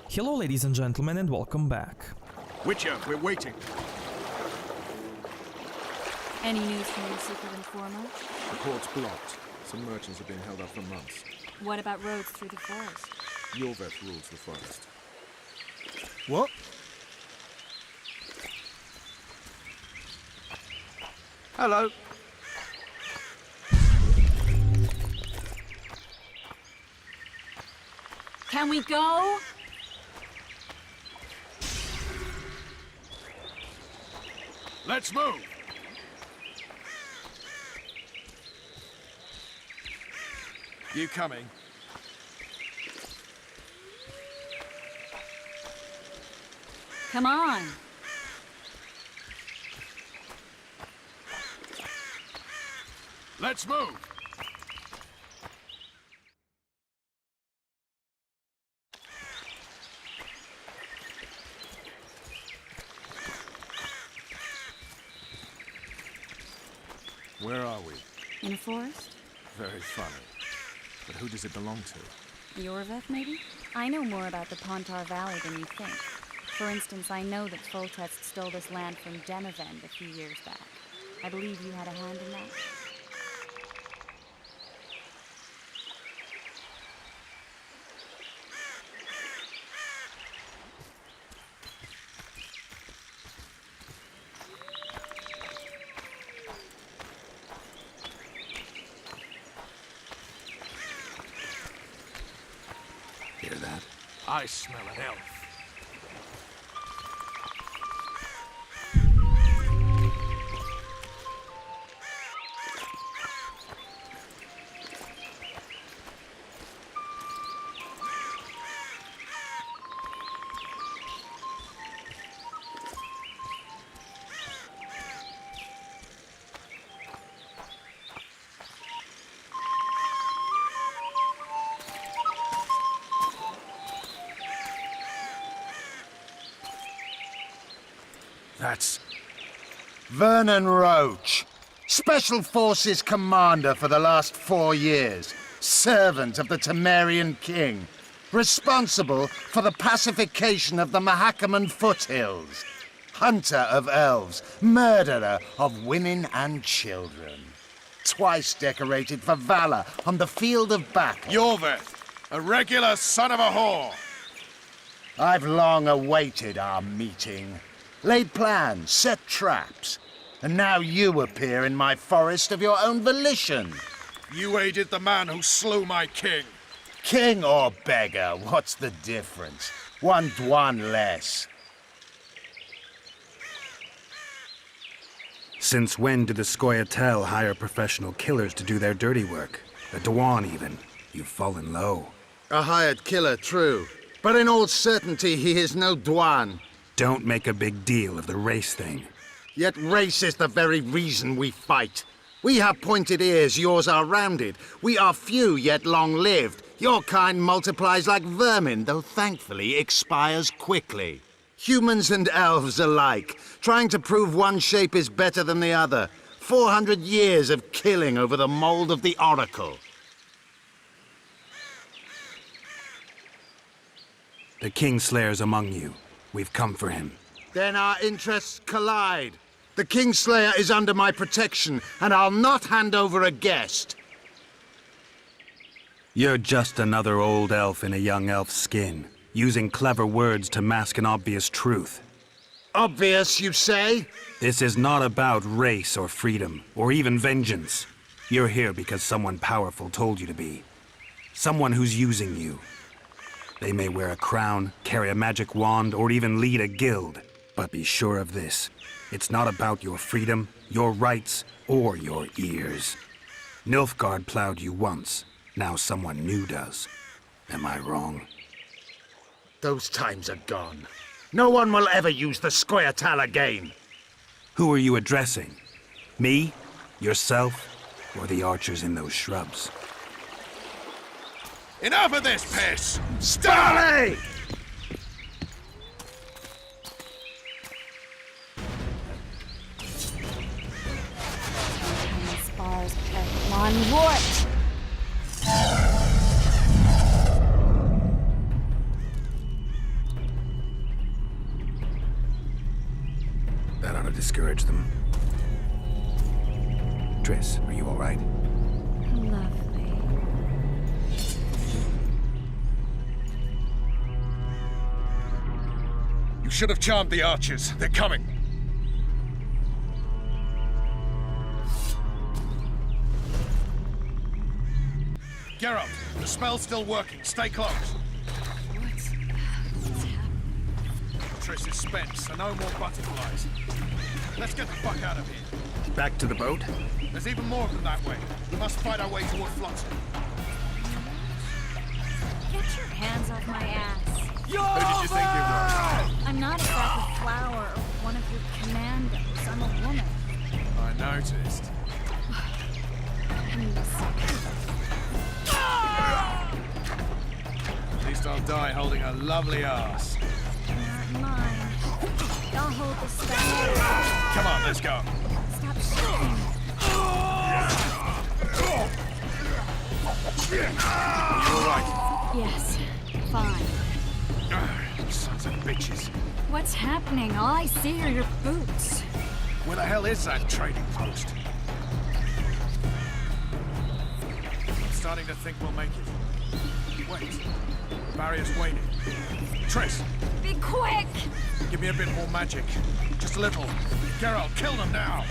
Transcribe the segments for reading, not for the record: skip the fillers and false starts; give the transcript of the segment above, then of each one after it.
Hello ladies and gentlemen and welcome back. Witcher, we're waiting. Any news from your secret informer? The port's blocked. Some merchants have been held up for months. What about roads through the forest? Yorveth rules the forest. What? Hello. Can we go? Let's move! You coming? Come on. Let's move! Where are we? In a forest? Very funny. But who does it belong to? Yorveth, maybe? I know more about the Pontar Valley than you think. For instance, I know that Foltest stole this land from Demavend a few years back. I believe you had a hand in that. Hear that? I smell an elf. That's... Vernon Roach, Special Forces Commander for the last 4 years, servant of the Temerian King, responsible for the pacification of the Mahakaman foothills, hunter of elves, murderer of women and children, twice decorated for valor on the field of battle. Yorveth, a regular son of a whore! I've long awaited our meeting. Laid plans, set traps, and now you appear in my forest of your own volition. You aided the man who slew my king. King or beggar, what's the difference? One Dwan less. Since when do the Scoia'tael hire professional killers to do their dirty work? The Dwan even. You've fallen low. A hired killer, true. But in all certainty, he is no Dwan. Don't make a big deal of the race thing. Yet race is the very reason we fight. We have pointed ears, yours are rounded. We are few, yet long-lived. Your kind multiplies like vermin, though thankfully expires quickly. Humans and elves alike, trying to prove one shape is better than the other. 400 years of killing over the mold of the Oracle. The Kingslayer's among you. We've come for him. Then our interests collide. The Kingslayer is under my protection, and I'll not hand over a guest. You're just another old elf in a young elf's skin, using clever words to mask an obvious truth. Obvious, you say? This is not about race or freedom, or even vengeance. You're here because someone powerful told you to be. Someone who's using you. They may wear a crown, carry a magic wand, or even lead a guild. But be sure of this. It's not about your freedom, your rights, or your ears. Nilfgaard plowed you once. Now someone new does. Am I wrong? Those times are gone. No one will ever use the Scoia'tael again. Who are you addressing? Me? Yourself? Or the archers in those shrubs? Enough of this piss! Starley! Spars perfect one wart. That ought to discourage them. Triss, are you all right? Lovely. You should have charmed the archers. They're coming. Geralt, the spell's still working. Stay close. What's happening? Triss is spent, so no more butterflies. Let's get the fuck out of here. Back to the boat? There's even more of them that way. We must fight our way toward Flotsam. Get your hands off my ass. Who did you think you were? I'm not exactly Flower or one of your commandos. I'm a woman. I noticed. At least I'll die holding a lovely ass. Not mine. I'll hold the spell. Come on, let's go. Stop shooting. You all right? Yes, fine. Sons of bitches. What's happening? All I see are your boots. Where the hell is that trading post? I'm starting to think we'll make it. Wait. The barrier's waning. Triss, Be quick! give me a bit more magic. Just a little. Geralt, kill them now!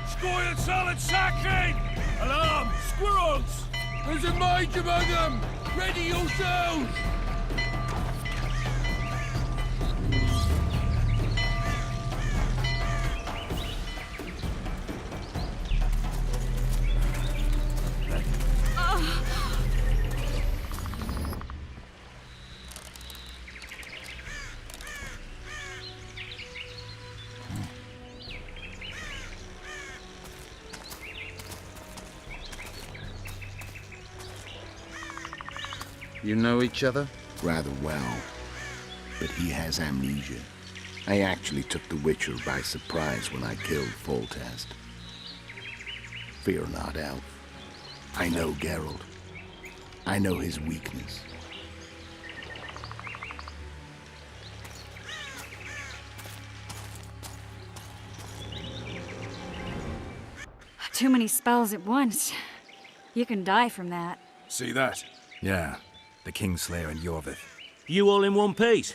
Squire solid sacking! Alarm! Squirrels! There's a mage among them! Ready yourselves! You know each other? Rather well, but he has amnesia. I actually took the Witcher by surprise when I killed Foltest. Fear not, Elf. I know Geralt. I know his weakness. Too many spells at once. You can die from that. See that? Yeah, the Kingslayer and Yorvith. You all in one piece?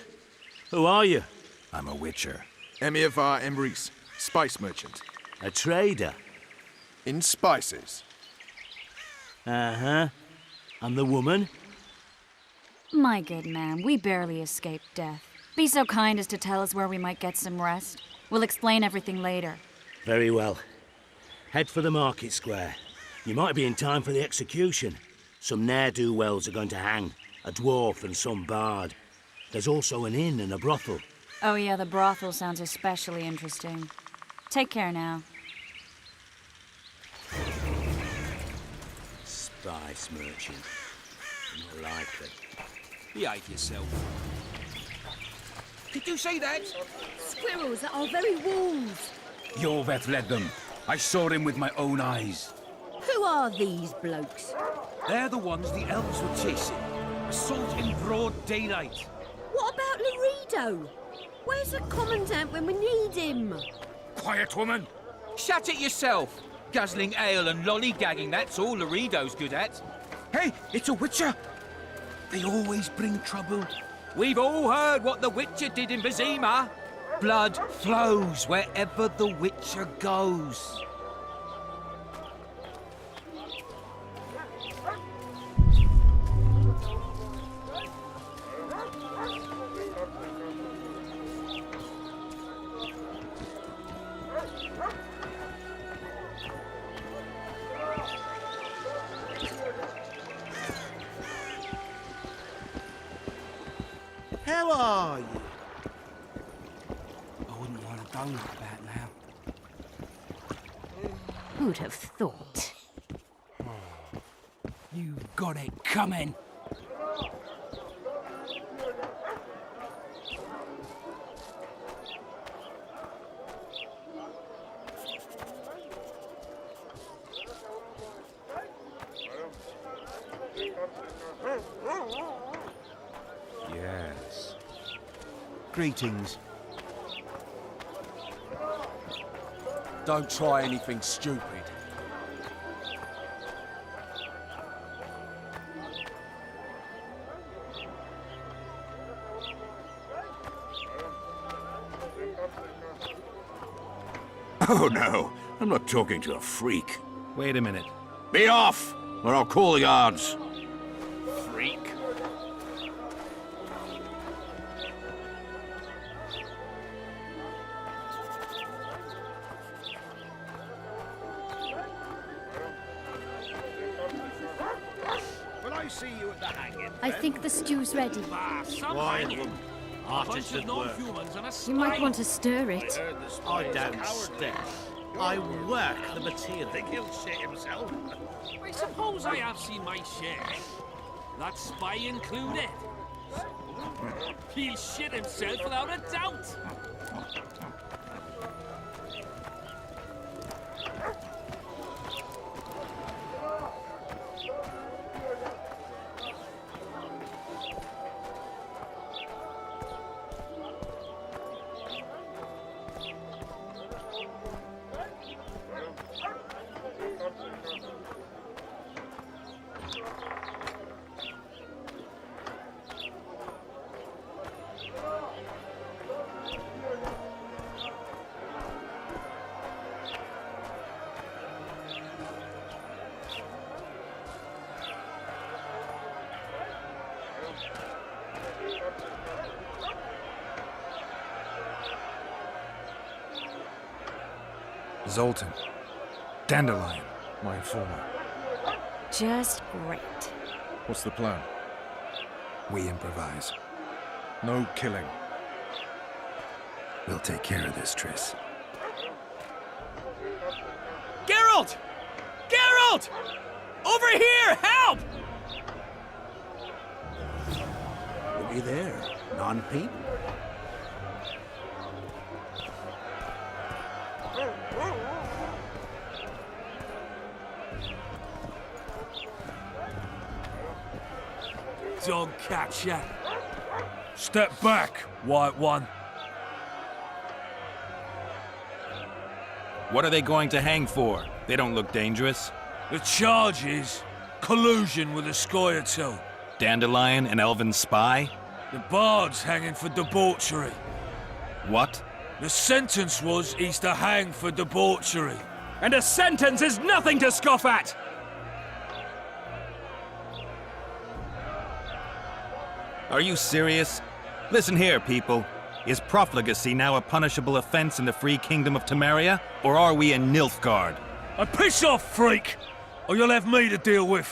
Who are you? I'm a Witcher. Emir var Emrys, spice merchant. A trader? In spices. Uh-huh. And the woman? My good man, we barely escaped death. Be so kind as to tell us where we might get some rest. We'll explain everything later. Very well. Head for the market square. You might be in time for the execution. Some ne'er-do-wells are going to hang. A dwarf and some bard. There's also an inn and a brothel. Oh yeah, the brothel sounds especially interesting. Take care now. Spice merchant. Not likely. Behave yourself. Did you say that? Squirrels at our very walls. Yorveth led them. I saw him with my own eyes. Who are these blokes? They're the ones the elves were chasing. Assault in broad daylight. What about Laredo? Where's the commandant when we need him? Quiet, woman! Shut it yourself! Guzzling ale and lollygagging, that's all Laredo's good at. Hey, it's a Witcher! They always bring trouble. We've all heard what the Witcher did in Vizima. Blood flows wherever the Witcher goes. How are you? I wouldn't want to go like that now. Who'd have thought? You've got it coming. Greetings. Don't try anything stupid. Oh no, I'm not talking to a freak. Wait a minute. Be off, or I'll call the guards. Freak. Will I see you at the hanging? I think the stew's ready. Artists at work. You might want to stir it. I don't stare. I work the material. Think he'll shit himself? I suppose I have seen my share. That spy included. He'll shit himself without a doubt. Zoltan. Dandelion, my informer. Just great. What's the plan? We improvise. No killing. We'll take care of this, Triss. Geralt! Geralt! Over here! Help! Looky there, non-peep. Don't catch ya. Step back, White One. What are they going to hang for? They don't look dangerous. The charge is collusion with a Scoia'tael. Dandelion, an elven spy? The bard's hanging for debauchery. What? The sentence was he's to hang for debauchery. And a sentence is nothing to scoff at! Are you serious? Listen here, people. Is profligacy now a punishable offense in the free kingdom of Temeria? Or are we in Nilfgaard? Piss off, freak! Or you'll have me to deal with.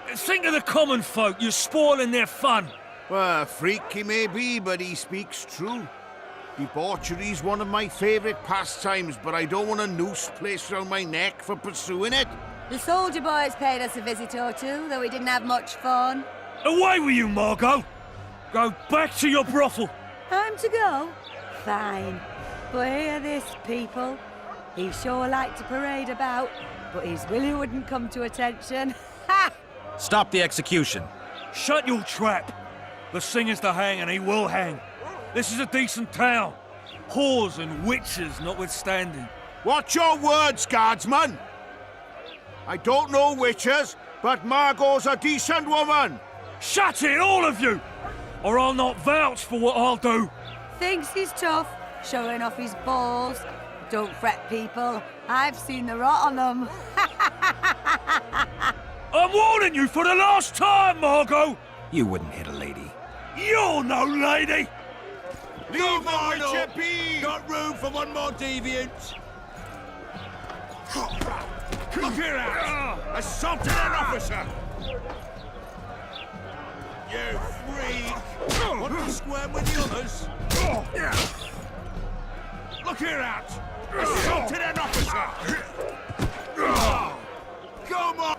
Think of the common folk, you're spoiling their fun. Well, freak he may be, but he speaks true. Debauchery's one of my favourite pastimes, but I don't want a noose placed around my neck for pursuing it. The soldier boys paid us a visit or two, though we didn't have much fun. Away with you, Margot! Go back to your brothel. Time to go? Fine. But hear this, people. He sure liked to parade about, but his willy wouldn't come to attention. Ha! Stop the execution. Shut your trap. The singer's to hang and he will hang. This is a decent town. Whores and witches notwithstanding. Watch your words, guardsman! I don't know witches, but Margot's a decent woman! Shut it, all of you! Or I'll not vouch for what I'll do. Thinks he's tough, showing off his balls. Don't fret, people. I've seen the rot on them. I'm warning you for the last time, Margot! You wouldn't hit a lady. You're no lady! Leave the witcher be! Got room for one more deviant! Look here, out! Assaulted an officer! You freak! Want to squirm with the others? Look here, out! Assaulted an officer! Come on!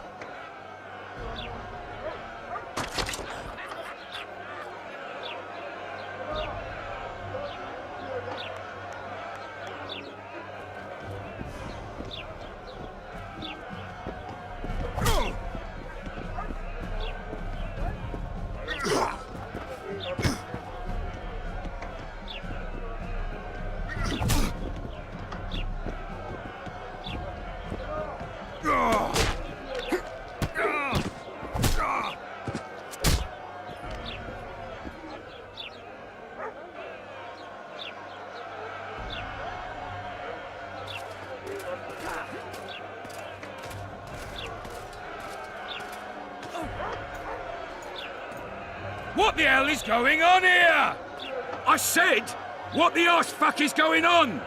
What the hell is going on here? I said, what the arse fuck is going on?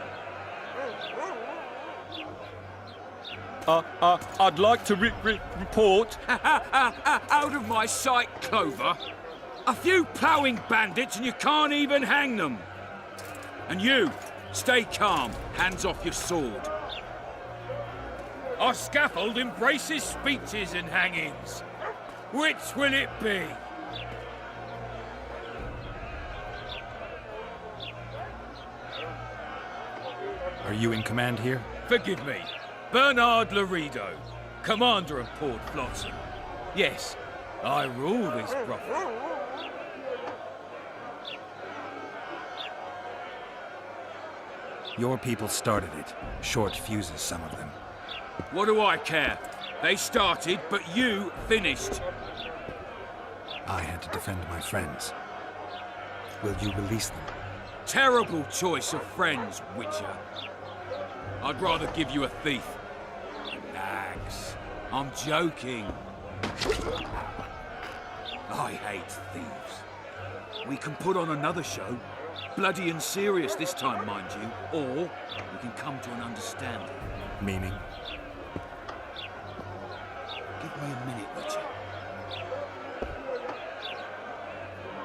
I'd like to report. Out of my sight, Clover. A few ploughing bandits and you can't even hang them. And you, stay calm, hands off your sword. Our scaffold embraces speeches and hangings. Which will it be? Are you in command here? Forgive me. Bernard Laredo, commander of Port Flotsam. Yes, I rule this brothel. Your people started it. Short fuses, some of them. What do I care? They started, but you finished. I had to defend my friends. Will you release them? Terrible choice of friends, Witcher. I'd rather give you a thief. Relax. I'm joking. I hate thieves. We can put on another show. Bloody and serious this time, mind you. Or we can come to an understanding. Meaning? Give me a minute, Witcher.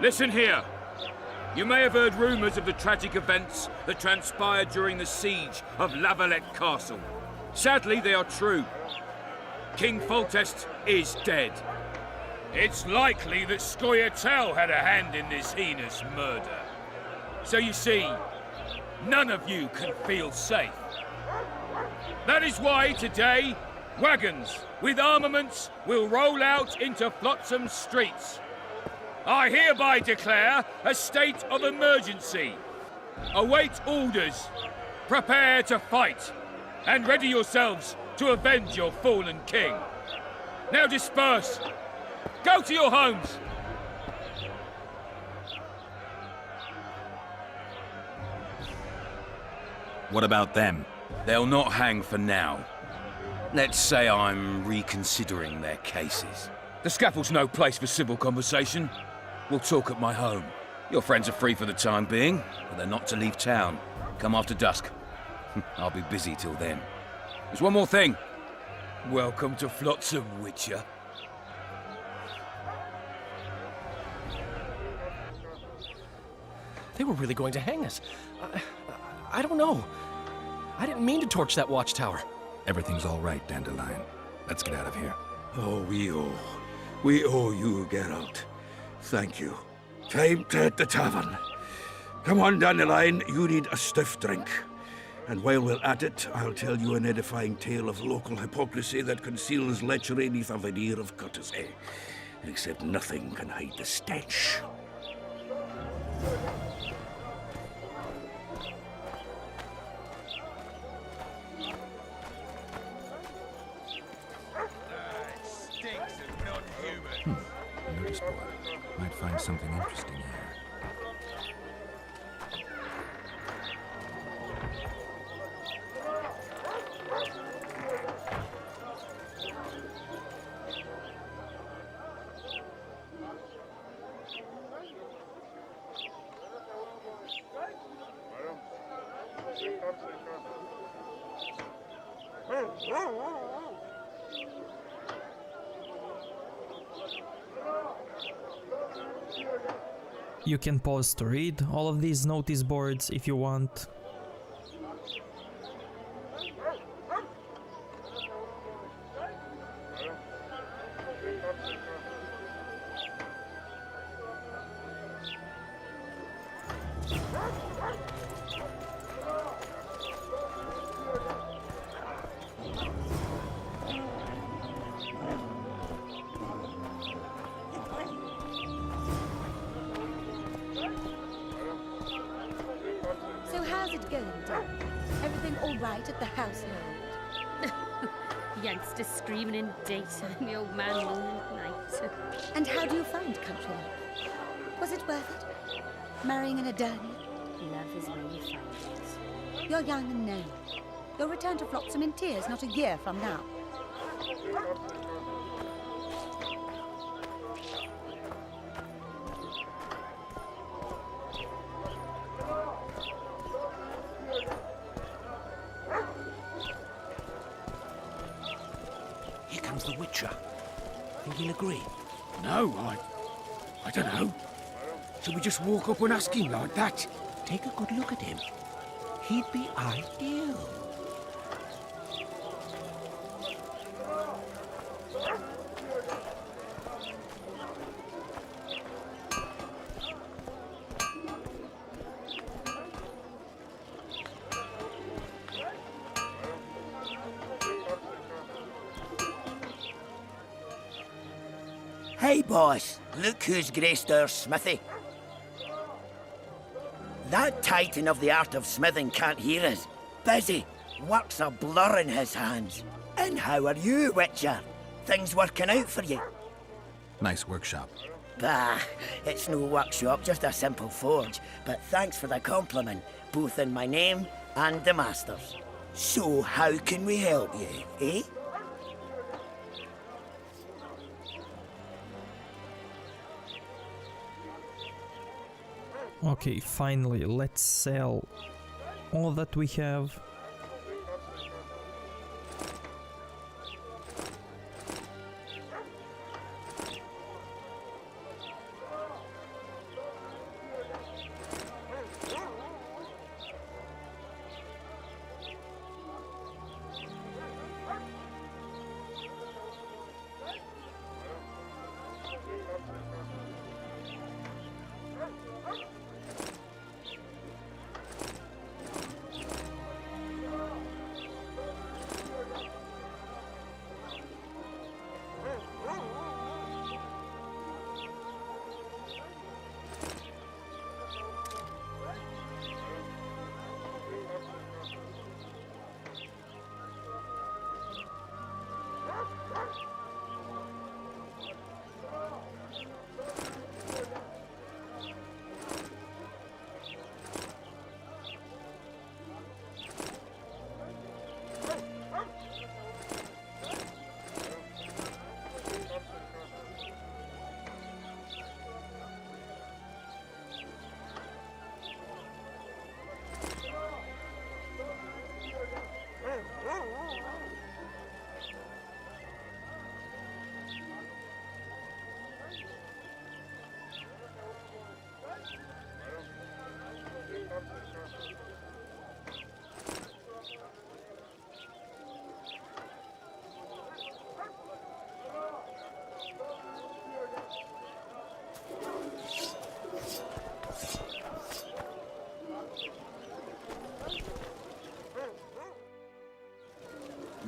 Listen here. You may have heard rumours of the tragic events that transpired during the siege of La Valette Castle. Sadly, they are true. King Foltest is dead. It's likely that Scoia'tael had a hand in this heinous murder. So you see, none of you can feel safe. That is why today, wagons with armaments will roll out into Flotsam streets. I hereby declare a state of emergency. Await orders. Prepare to fight. And ready yourselves to avenge your fallen king. Now disperse. Go to your homes. What about them? They'll not hang for now. Let's say I'm reconsidering their cases. The scaffold's no place for civil conversation. We'll talk at my home. Your friends are free for the time being, but they're not to leave town. Come after dusk. I'll be busy till then. There's one more thing. Welcome to Flotsam, Witcher. They were really going to hang us. I don't know. I didn't mean to torch that watchtower. Everything's all right, Dandelion. Let's get out of here. Oh, we owe you, Geralt. Thank you. Time to hit the tavern. Come on, Dandelion, you need a stiff drink. And while we're at it, I'll tell you an edifying tale of local hypocrisy that conceals lechery neath a veneer of courtesy. Except nothing can hide the stench. Notice board. Might find something interesting here. You can pause to read all of these notice boards if you want. How's it going, Dad? Everything all right at the household? Youngsters screaming in daytime, the old man moaning at night. And how do you find country life? Was it worth it? Marrying an Adani? Love is where you find it. You're young and naive. You'll return to Flotsam in tears not a year from now. Witcher. Think he'll agree? No, I don't know. Shall we just walk up and ask him like that? Take a good look at him. He'd be ideal. Hey, boss. Look who's graced our smithy. That titan of the art of smithing can't hear us. Busy. Work's a blur in his hands. And how are you, Witcher? Things working out for you? Nice workshop. Bah, it's no workshop, just a simple forge. But thanks for the compliment, both in my name and the master's. So how can we help you, eh? Okay, finally, let's sell all that we have.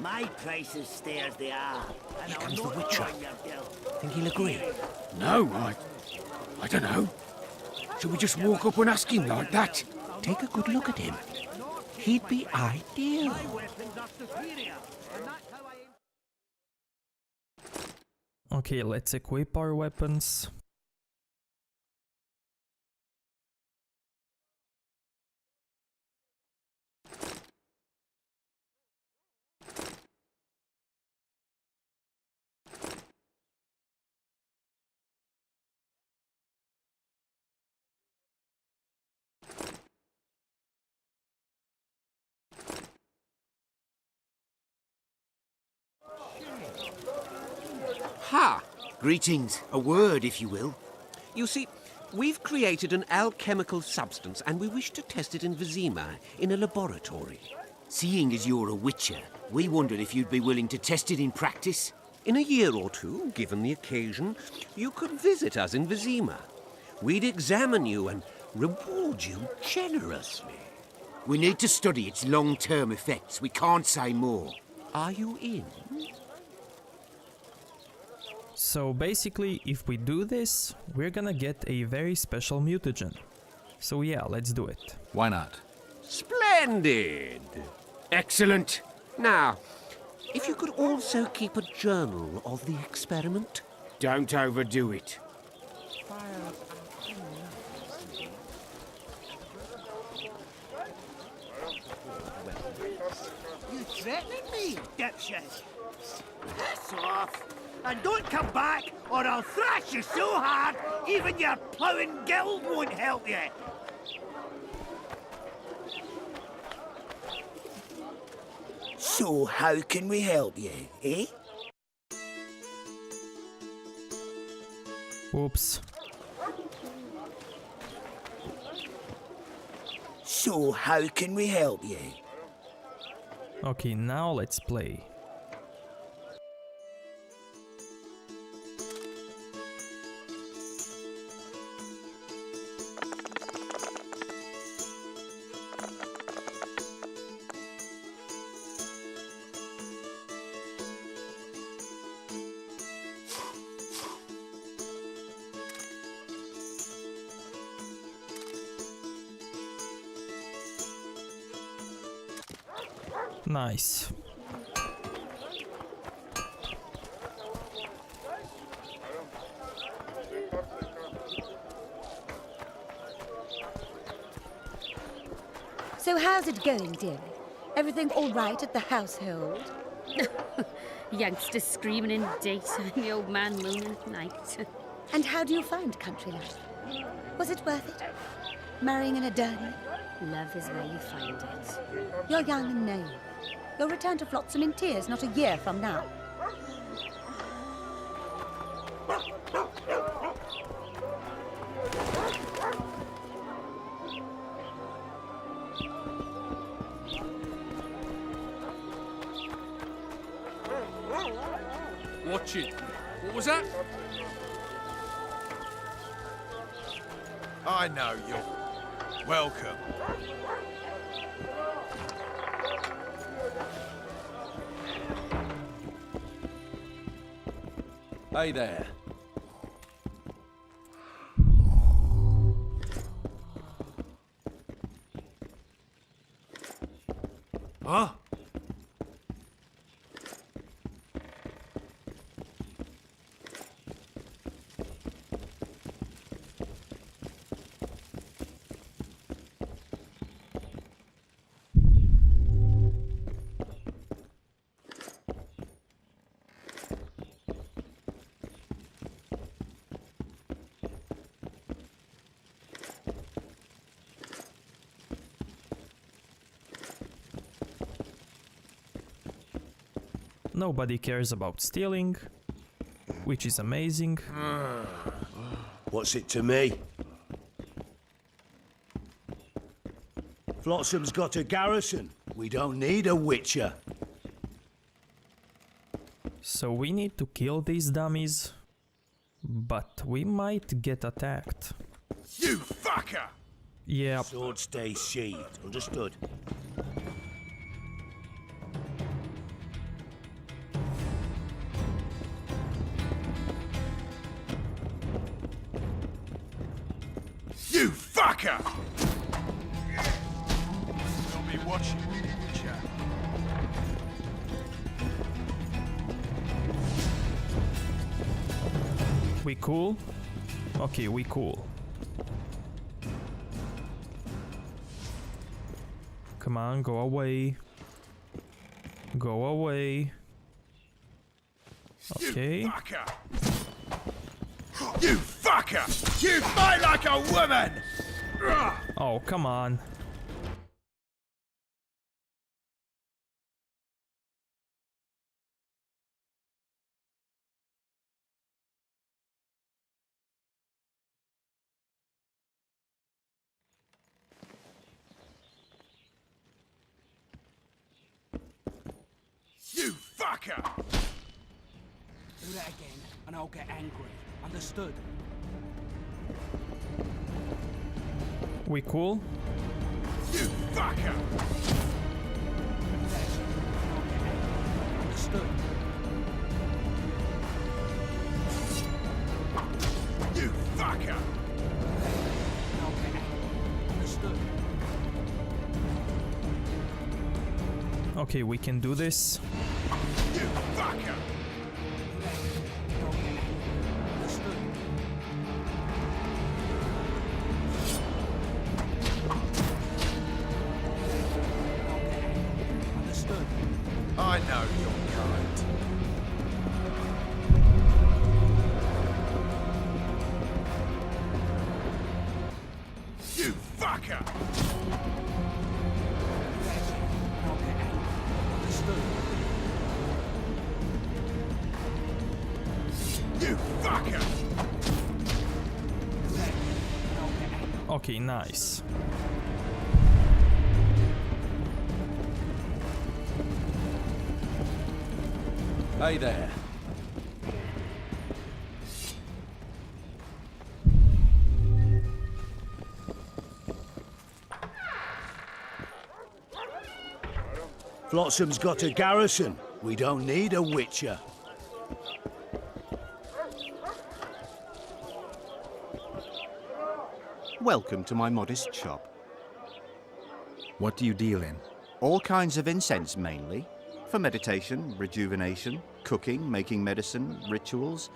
My prices stay as they are. Here comes the Witcher. Think he'll agree? No, I don't know. Shall we just walk up and ask him like that? Take a good look at him. He'd be ideal. Okay, let's equip our weapons. Ha! Greetings. A word, if you will. You see, we've created an alchemical substance and we wish to test it in Vizima, in a laboratory. Seeing as you're a witcher, we wondered if you'd be willing to test it in practice. In a year or two, given the occasion, you could visit us in Vizima. We'd examine you and reward you generously. We need to study its long-term effects. We can't say more. Are you in? So basically, if we do this, we're gonna get a very special mutagen. So yeah, let's do it. Why not? Splendid! Excellent! Now, if you could also keep a journal of the experiment. Don't overdo it. You threatening me, dipshit? Piss off! And don't come back, or I'll thrash you so hard, even your ploughing guild won't help you! So how can we help you, eh? Oops. So, how can we help you? Okay, now let's play. Nice. So how's it going, dearie? Everything all right at the household? Youngsters screaming in daytime, the old man mooning at night. And how do you find country life? Was it worth it? Marrying in a derby? Love is where you find it. You're young and naive. You'll return to Flotsam in tears not a year from now. Watch it. What was that? I know you. Welcome. Hey there. Huh? Nobody cares about stealing, which is amazing. What's it to me? Flotsam's got a garrison. We don't need a witcher. So we need to kill these dummies, but we might get attacked. You fucker! Yeah. Sword stays sheathed. Understood. You fucker! Don't be watching, Witcher. We cool? Okay, we cool. Come on, go away. Go away. Okay. You fucker! You fucker! You fight like a woman! Oh, come on. You fucker! Do that again, and I'll get angry. Understood? We cool? You fucker! Understood? You fucker! I'll get angry. Understood? Okay, we can do this. You fucker! I know you're kind. You fucker! You fucker! Okay, nice. Hey there. Flotsam's got a garrison. We don't need a witcher. Welcome to my modest shop. What do you deal in? All kinds of incense, mainly. For meditation, rejuvenation, cooking, making medicine, rituals,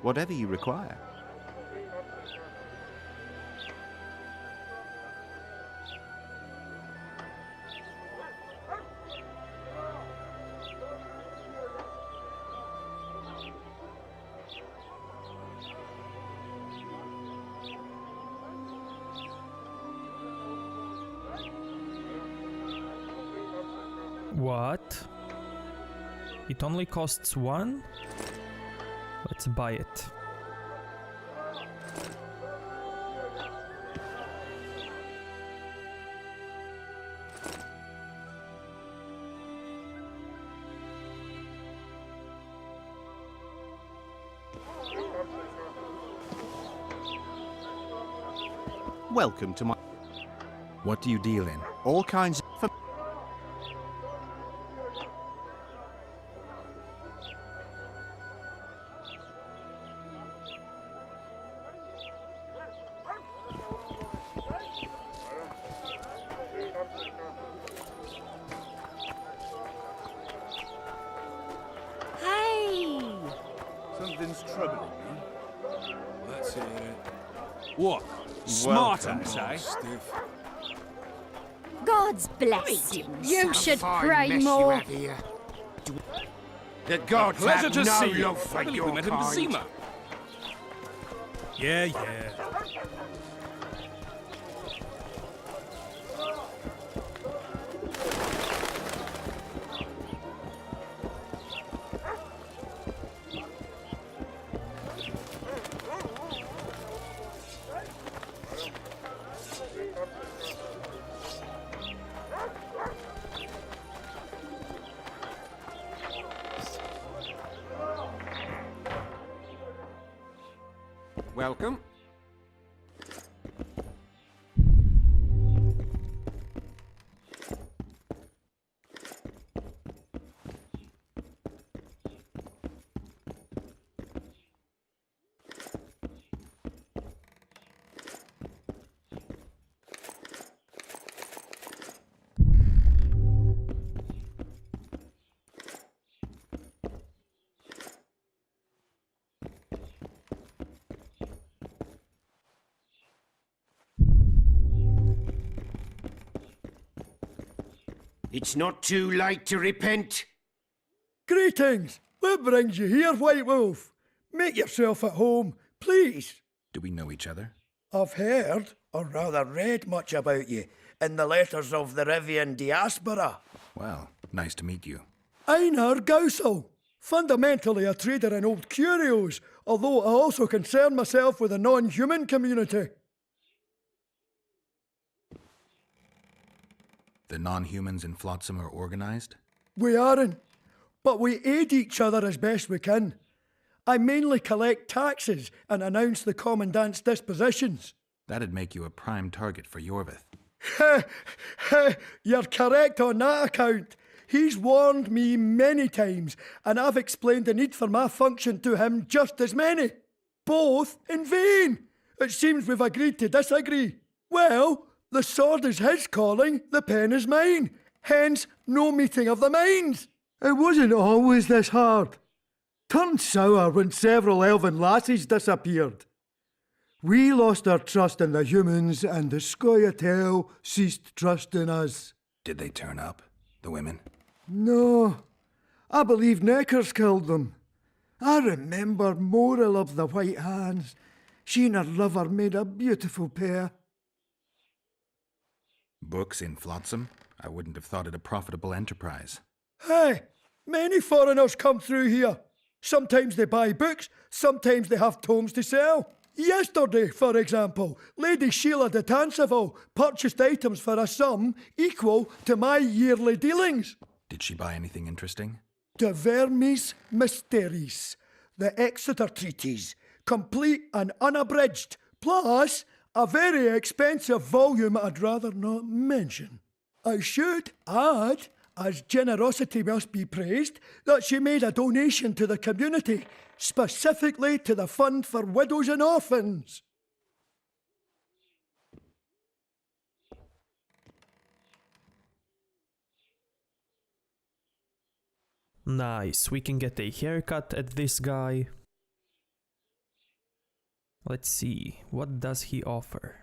whatever you require. What? It only costs one? Let's buy it. Welcome to my... What do you deal in? All kinds of... Something's troubling me. Let's hear it. What? Smart ass, eh? Stiff. God's bless you. You should pray more. The gods Pleasure have to no see you. love for I believe we your met in kind. Vizima. Yeah. Welcome. It's not too late to repent. Greetings! What brings you here, White Wolf? Make yourself at home, please. Do we know each other? I've heard, or rather read much about you, in the letters of the Rivian diaspora. Well, nice to meet you. Einar Gausel, fundamentally a trader in old curios, although I also concern myself with the non-human community. The non-humans in Flotsam are organized? We aren't, but we aid each other as best we can. I mainly collect taxes and announce the Commandant's dispositions. That'd make you a prime target for Yorvith. You're correct on that account. He's warned me many times, and I've explained the need for my function to him just as many. Both in vain. It seems we've agreed to disagree. Well, the sword is his calling, the pen is mine. Hence, no meeting of the minds. It wasn't always this hard. Turned sour when several elven lassies disappeared. We lost our trust in the humans, and the Scoia'tael ceased trusting us. Did they turn up, the women? No, I believe Neckers killed them. I remember Morrill of the White Hands. She and her lover made a beautiful pair. Books in Flotsam? I wouldn't have thought it a profitable enterprise. Hey, many foreigners come through here. Sometimes they buy books, sometimes they have tomes to sell. Yesterday, for example, Lady Sheila de Tanseville purchased items for a sum equal to my yearly dealings. Did she buy anything interesting? De Vermis Mysteries, the Exeter Treatise, complete and unabridged, plus a very expensive volume I'd rather not mention. I should add, as generosity must be praised, that she made a donation to the community, specifically to the Fund for Widows and Orphans. Nice, we can get a haircut at this guy. Let's see, what does he offer?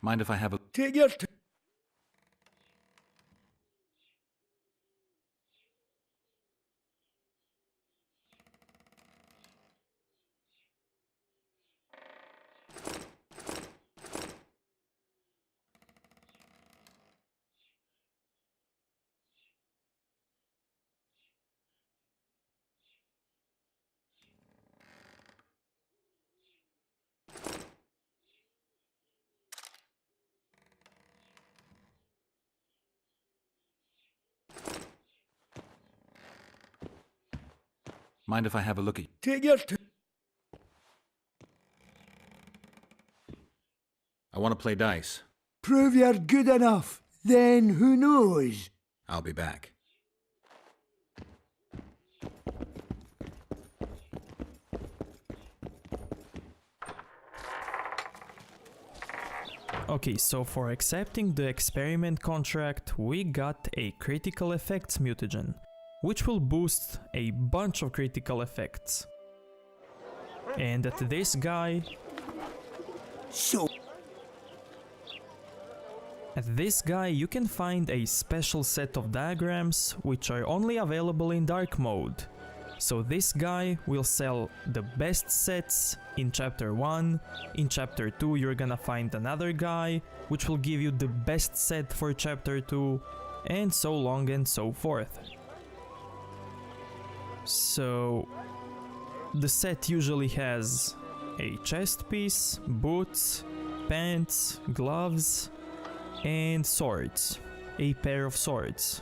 Mind if I have a... Take your Mind if I have a look at... Take your I want to play dice. Prove you're good enough, then who knows? I'll be back. Okay, so for accepting the experiment contract, we got a critical effects mutagen, which will boost a bunch of critical effects. And at this guy... At this guy you can find a special set of diagrams which are only available in dark mode. So this guy will sell the best sets in chapter 1, in chapter 2 you're gonna find another guy which will give you the best set for chapter 2, and so long and so forth. So the set usually has a chest piece, boots, pants, gloves, and swords. A pair of swords,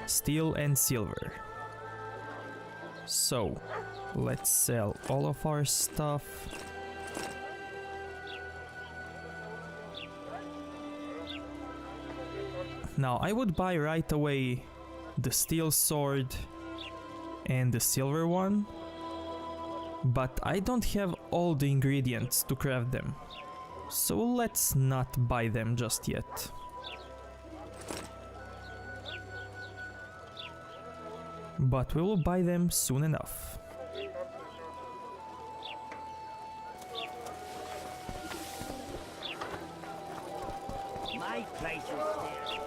steel and silver. So let's sell all of our stuff. Now I would buy right away the steel sword and the silver one, but I don't have all the ingredients to craft them, so let's not buy them just yet. But we will buy them soon enough. My place is there.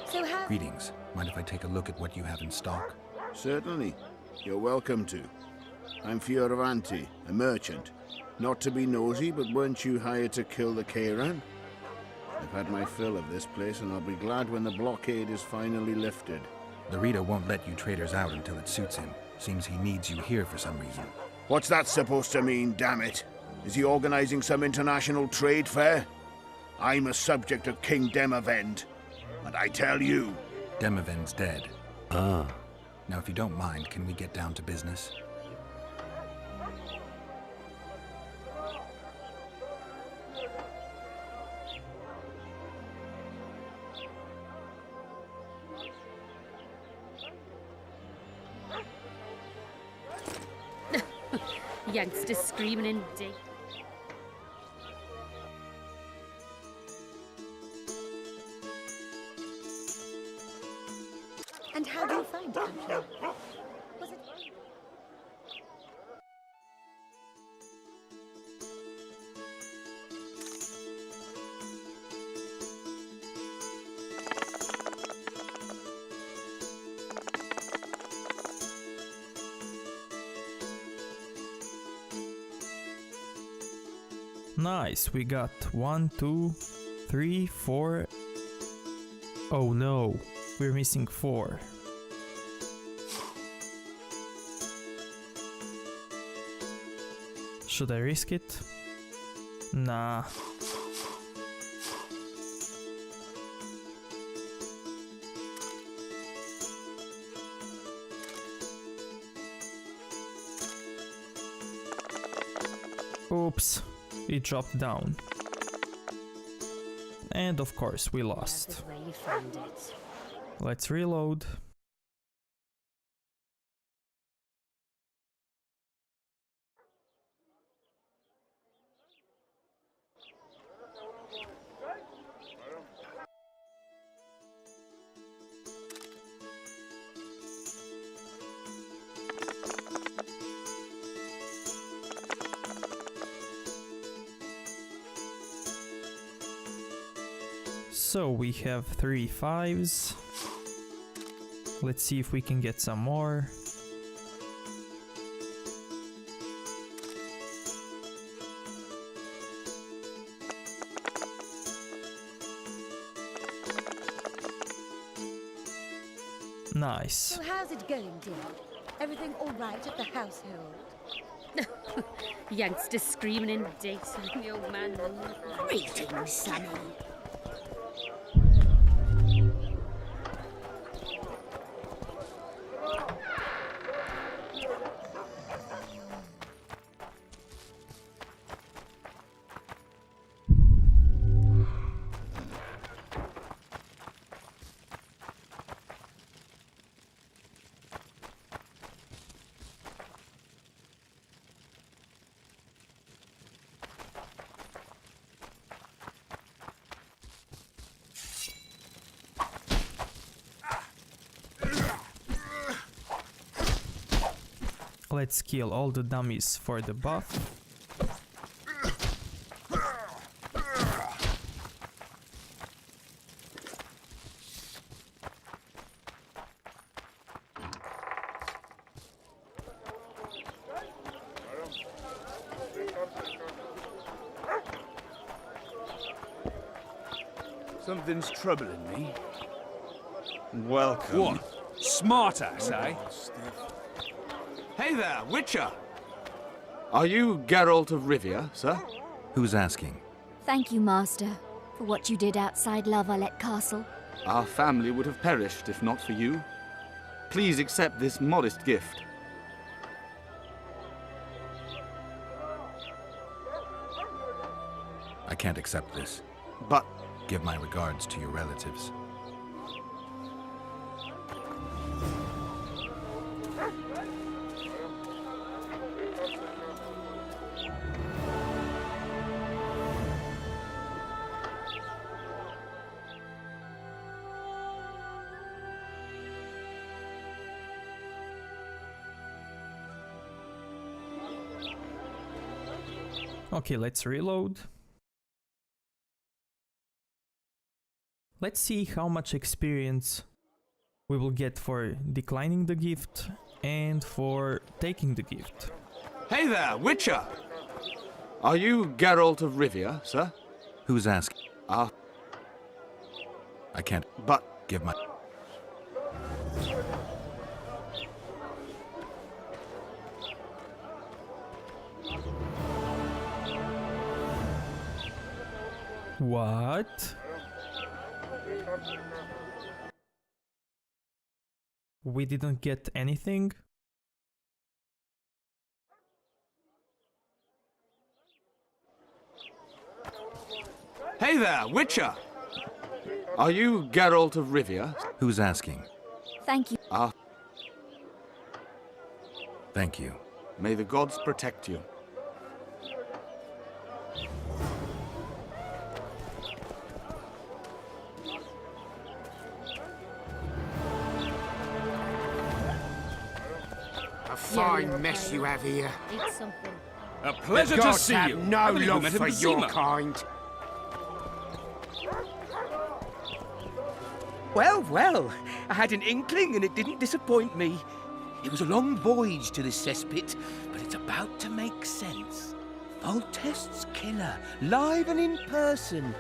So how... Greetings. Mind if I take a look at what you have in stock? Certainly. You're welcome to. I'm Fioravanti, a merchant. Not to be nosy, but weren't you hired to kill the Kairan? I've had my fill of this place, and I'll be glad when the blockade is finally lifted. The Rita won't let you traders out until it suits him. Seems he needs you here for some reason. What's that supposed to mean, damn it? Is he organizing some international trade fair? I'm a subject of King Demavend, and I tell you... Demavend's dead. Ah. Now, if you don't mind, can we get down to business? Youngsters screaming in D. And how do you find country? Was it... Nice, we got 1, 2, 3, 4. Oh no, we're missing 4. Should I risk it? Nah. Oops. It dropped down. And of course we lost. Let's reload. So we have 3 5s. Let's see if we can get some more. Nice. So how's it going, dear? Everything all right at the household? Youngsters screaming in D. The old man. Greetings, Sonny. Let's kill all the dummies for the buff. Something's troubling me. Welcome. What? Smartass, eh? Hey there, Witcher! Are you Geralt of Rivia, sir? Who's asking? Thank you, Master, for what you did outside La Valette Castle. Our family would have perished if not for you. Please accept this modest gift. I can't accept this. But... Give my regards to your relatives. Okay, let's reload. Let's see how much experience we will get for declining the gift and for taking the gift. Hey there, Witcher! Are you Geralt of Rivia, sir? Who's asking? Ah. I can't. But give my. What? We didn't get anything? Hey there, Witcher! Are you Geralt of Rivia? Who's asking? Thank you. Ah. Thank you. May the gods protect you. A fine mess you have here. Eat something. A pleasure The to gods see have you. no I believe we love met in for your Vizima. kind. Well, well, I had an inkling and it didn't disappoint me. It was a long voyage to this cesspit, but it's about to make sense. Foltest's killer, live and in person.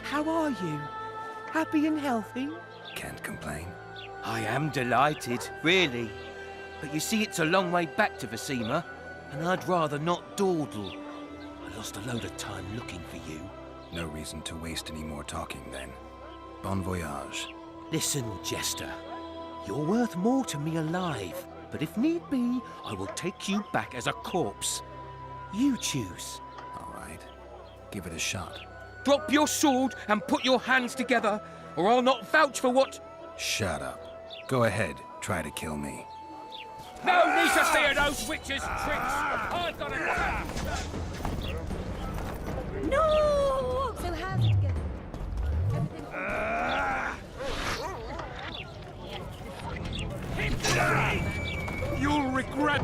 How are you? Happy and healthy? Can't complain. I am delighted, really. But you see, it's a long way back to Vizima, and I'd rather not dawdle. I lost a load of time looking for you. No reason to waste any more talking then. Bon voyage. Listen, Jester. You're worth more to me alive, but if need be, I will take you back as a corpse. You choose. All right. Give it a shot. Drop your sword and put your hands together, or I'll not vouch for what... Shut up. Go ahead. Try to kill me. No need to fear those witches' tricks. I've got a... No! So how's it going? You'll regret.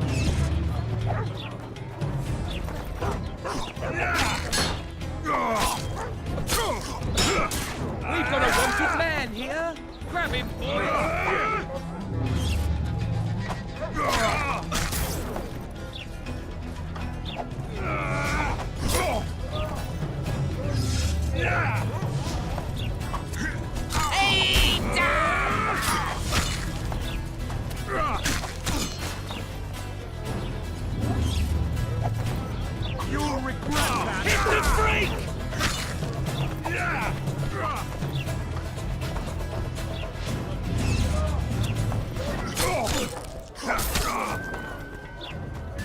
We've got a wanted man here. Grab him, boy. You'll regret that. Hit the freak!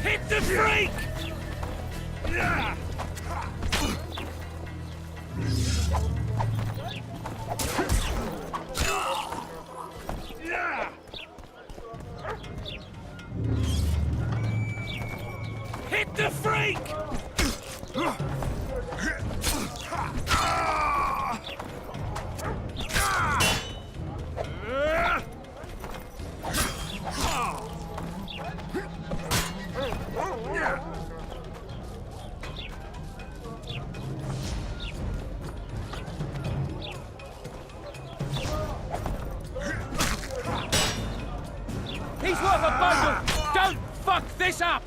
Hit the freak! Hit the freak! He's worth a bundle! Don't fuck this up!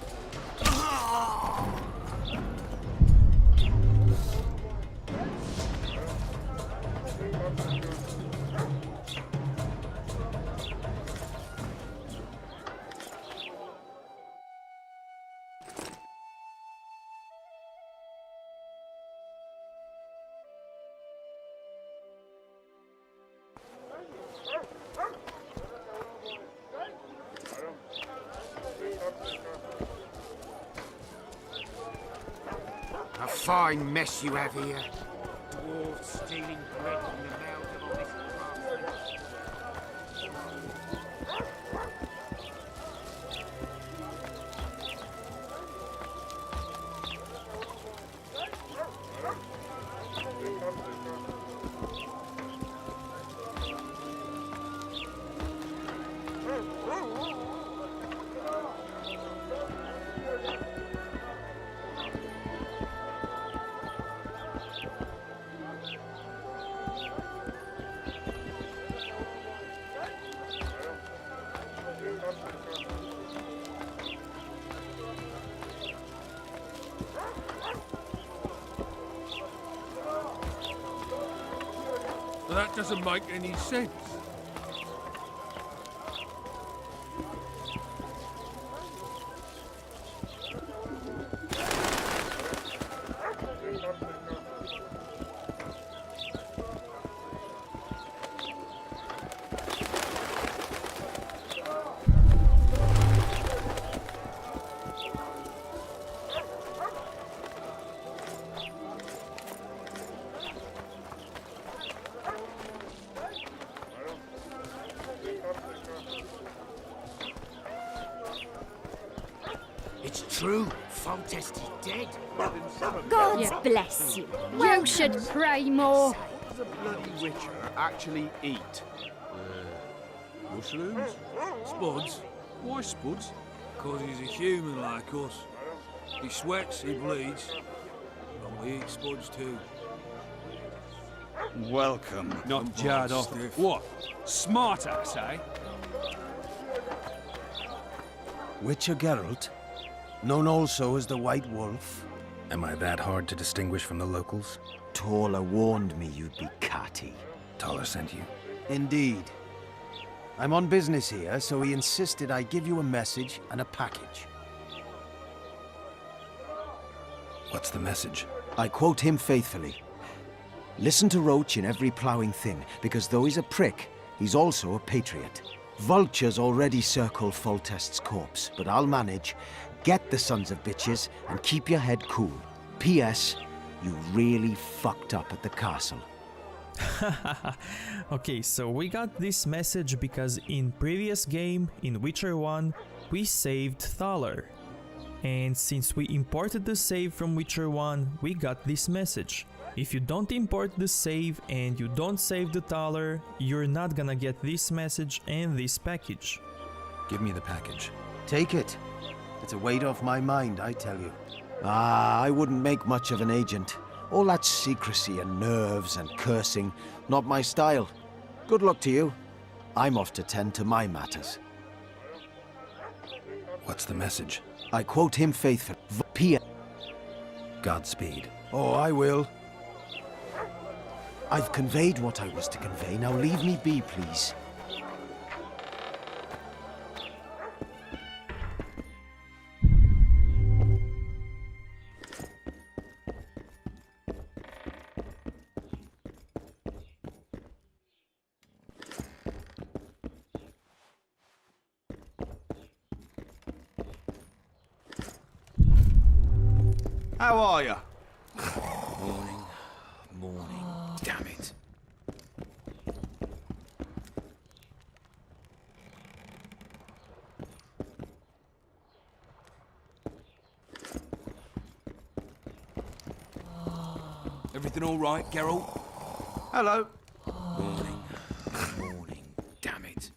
A fine mess you have here. Dwarves stealing bread from the mouths of honest craftsmen. that doesn't make any sense. It's true. Foltest is dead. God bless you. You should pray more. What does a bloody witcher actually eat? Mushrooms? Spuds? Why spuds? 'Cause he's a human like us. He sweats, he bleeds. And we eat spuds too. Welcome. Not jarred off. What? Smart ass, eh? Witcher Geralt, known also as the White Wolf. Am I that hard to distinguish from the locals? Taller warned me you'd be catty. Taller sent you? Indeed. I'm on business here, so he insisted I give you a message and a package. What's the message? I quote him faithfully. Listen to Roach in every ploughing thing, because though he's a prick, he's also a patriot. Vultures already circle Foltest's corpse, but I'll manage. Get the sons of bitches and keep your head cool. P.S. You really fucked up at the castle. Okay, so we got this message because in previous game, in Witcher 1, we saved Thaler. And since we imported the save from Witcher 1, we got this message. If you don't import the save and you don't save the Thaler, you're not gonna get this message and this package. Give me the package. Take it. It's a weight off my mind, I tell you. I wouldn't make much of an agent. All that secrecy and nerves and cursing, not my style. Good luck to you. I'm off to tend to my matters. What's the message? I quote him faithfully. Godspeed. Oh, I will. I've conveyed what I was to convey. Now leave me be, please. How are you? Morning. Damn it. Everything all right, Geralt? Hello. Morning. Damn it.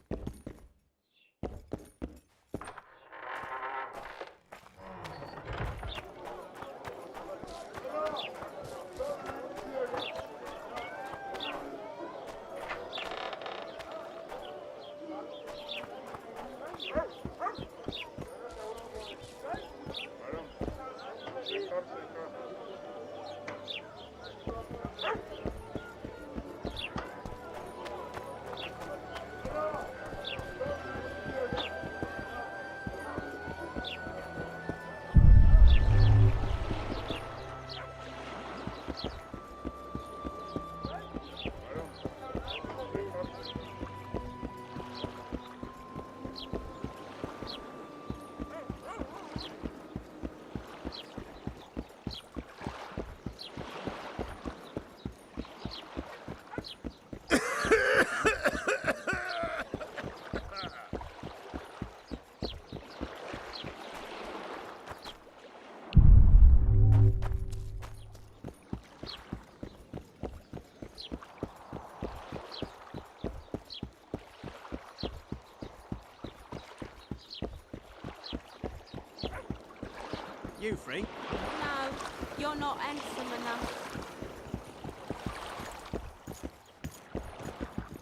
You free? No, you're not handsome enough.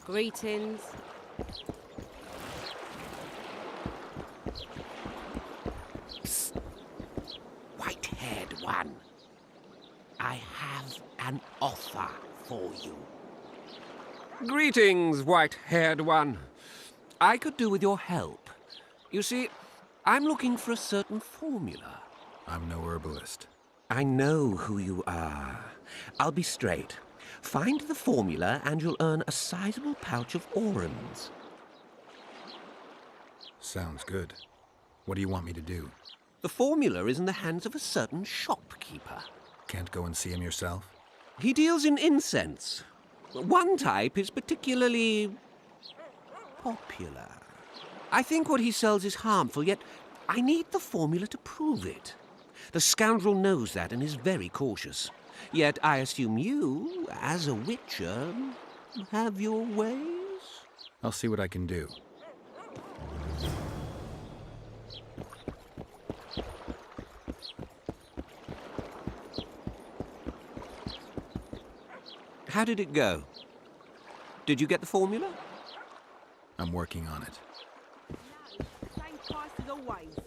Greetings. Psst. White-haired one. I have an offer for you. Greetings, white-haired one. I could do with your help. You see, I'm looking for a certain formula. I'm no herbalist. I know who you are. I'll be straight. Find the formula and you'll earn a sizable pouch of orans. Sounds good. What do you want me to do? The formula is in the hands of a certain shopkeeper. Can't go and see him yourself? He deals in incense. One type is particularly popular. I think what he sells is harmful, yet I need the formula to prove it. The scoundrel knows that and is very cautious. Yet I assume you, as a witcher, have your ways? I'll see what I can do. How did it go? Did you get the formula? I'm working on it. Same price as always.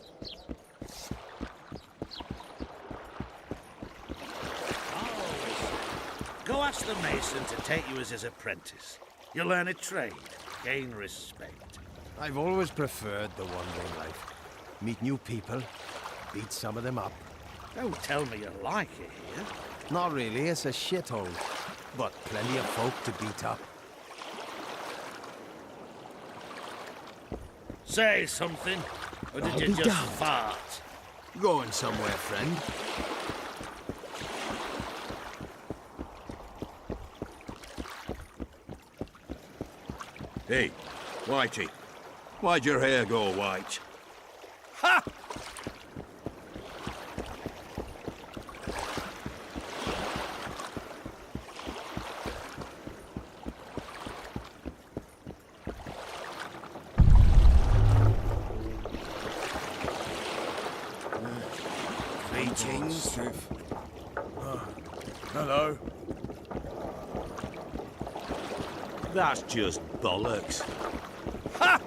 Go ask the mason to take you as his apprentice. You'll learn a trade, gain respect. I've always preferred the wandering life. Meet new people, beat some of them up. Don't tell me you like it here. Not really, it's a shithole. But plenty of folk to beat up. Say something, or did you be just damned. fart? Going somewhere, friend. Hey, Whitey. Why'd your hair go white? Ha! Greetings. Hello. That's just bollocks. Ha!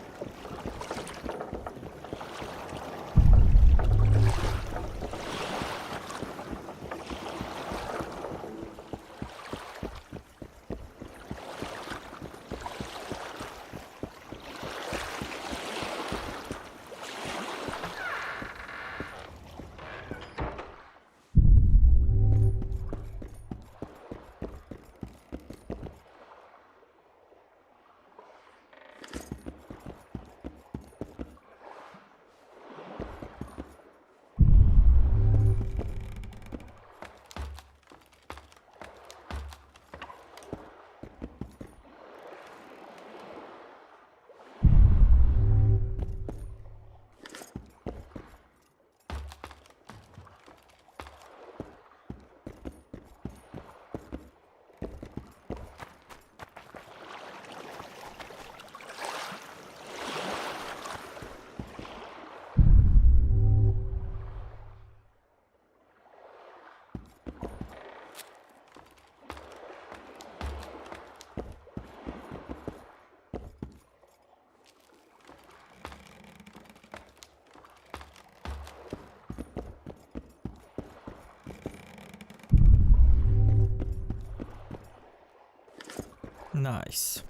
Nice.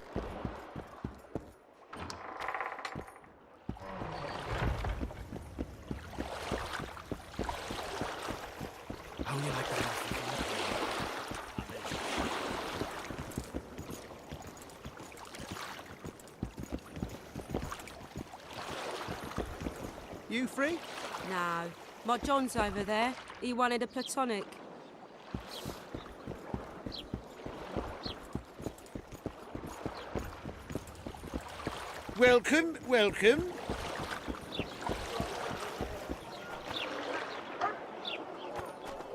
How you like that? You free? No. My John's over there. He wanted a platonic. Welcome, welcome.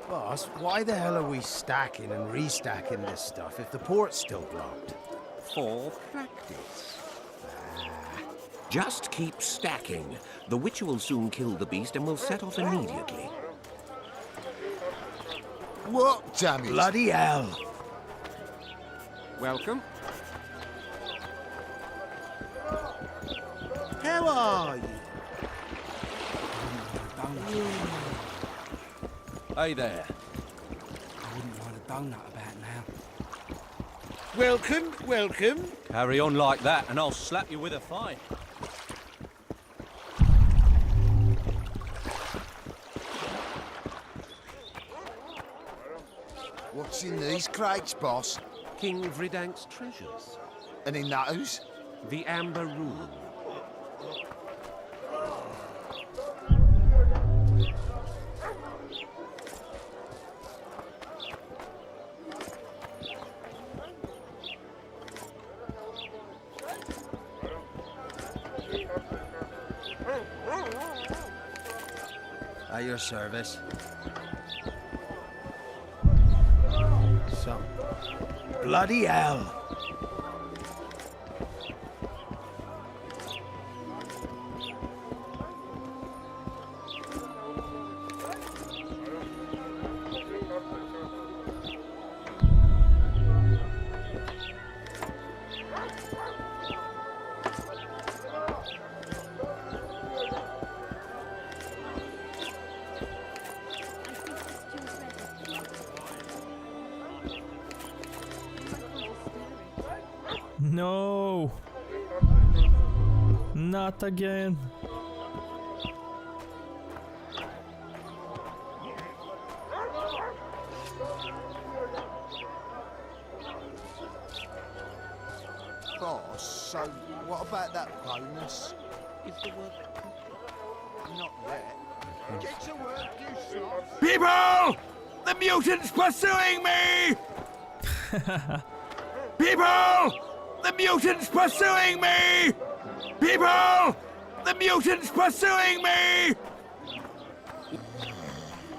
Boss, why the hell are we stacking and restacking this stuff if the port's still blocked? For practice. Just keep stacking. The Witcher will soon kill the beast and will set off immediately. What, damn it? Bloody hell. Welcome. How are you? Hey there. I wouldn't want a donut about now. Welcome, welcome. Carry on like that, and I'll slap you with a fine. What's in these crates, boss? King Vridank's treasures. And in those? The Amber Rune. At your service. Some bloody hell. No! Not again. Boss, so what about that bonus? Is the work Not yet. Get to work, you slots. People! The mutant's pursuing me! People! The mutant's pursuing me! People! The mutant's pursuing me!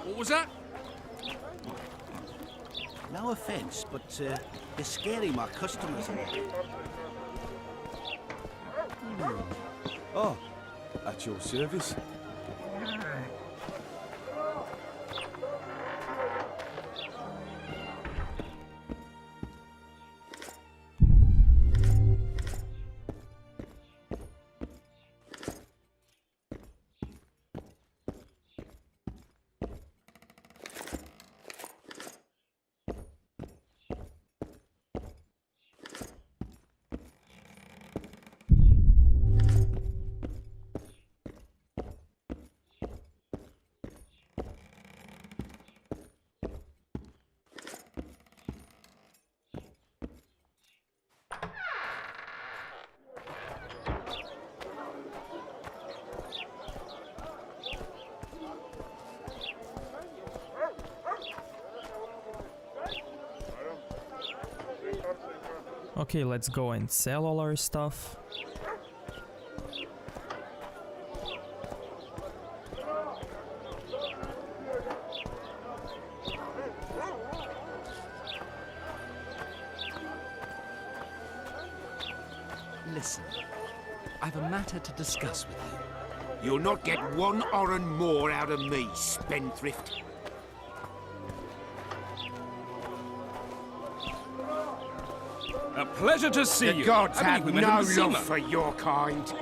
What was that? No offence, but you're scaring my customers away. Oh, at your service. Okay, let's go and sell all our stuff. Listen, I've a matter to discuss with you. You'll not get one oren more out of me, spendthrift. A pleasure to see The you. gods I have believe we no met in love Vizima. for your kind.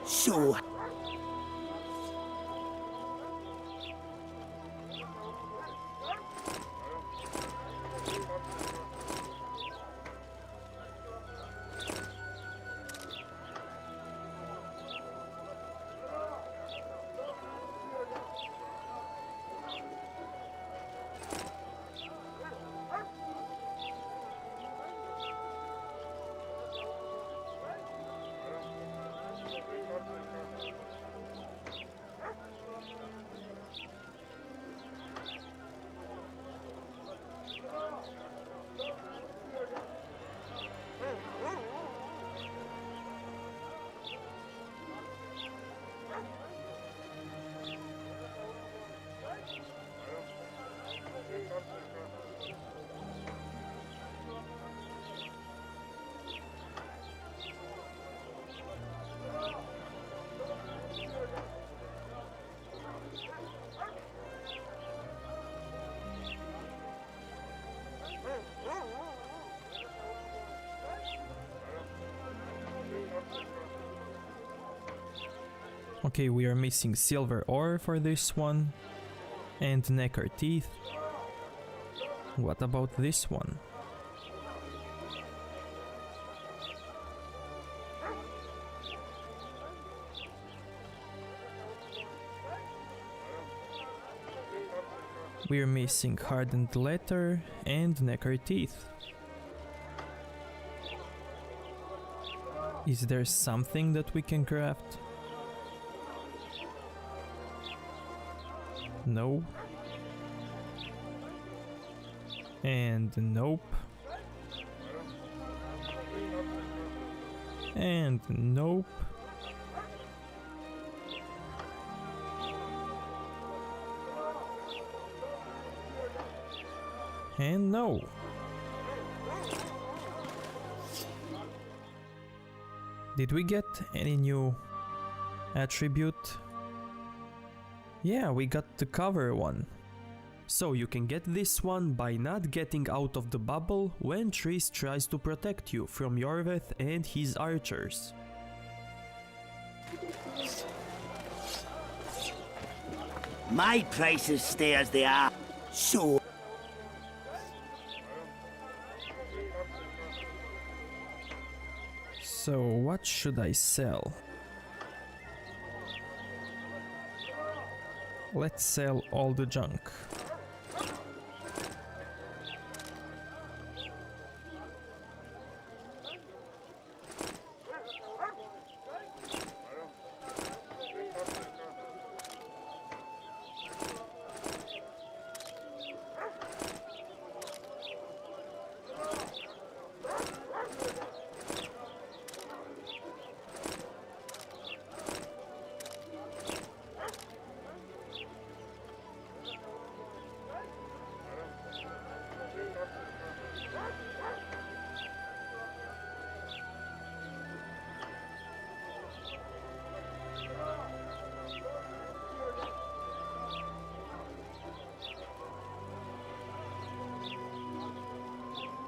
So, Okay, we are missing silver ore for this one. And necker teeth. What about this one? We're missing hardened leather and necker teeth. Is there something that we can craft? No. And nope. And nope. And no. Did we get any new attribute? Yeah, we got the cover one. So you can get this one by not getting out of the bubble when Triss tries to protect you from Yorveth and his archers. My prices stay as they are, so... So what should I sell? Let's sell all the junk.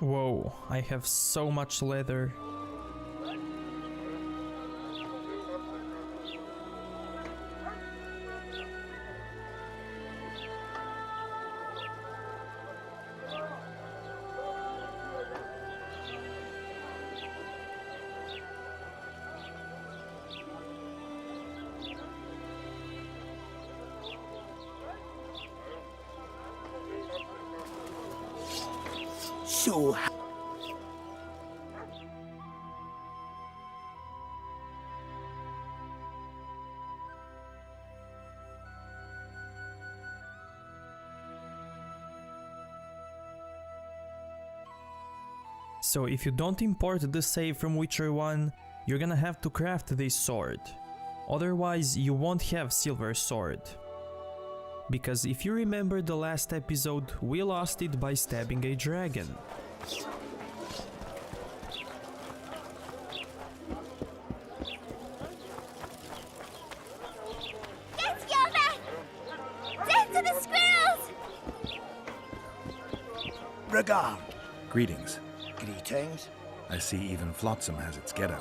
Whoa, I have so much leather. So... So if you don't import the save from Witcher 1, you're gonna have to craft this sword. Otherwise, you won't have silver sword. Because if you remember the last episode, we lost it by stabbing a dragon. Get Yorveth! Death to the squirrels! Regard. Greetings. Greetings. I see even Flotsam has its ghetto.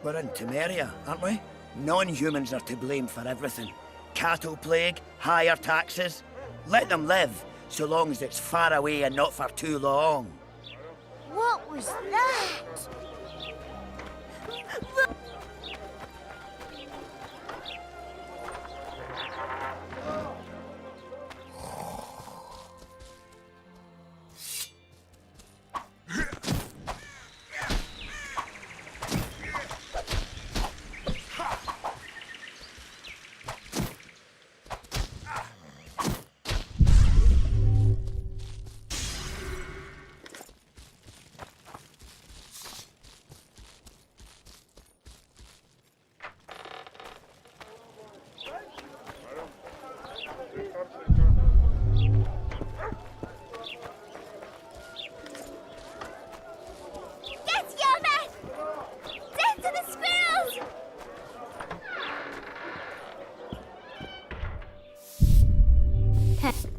We're in Temeria, aren't we? Non-humans are to blame for everything. Cattle plague, higher taxes. Let them live, so long as it's far away and not for too long. What was that?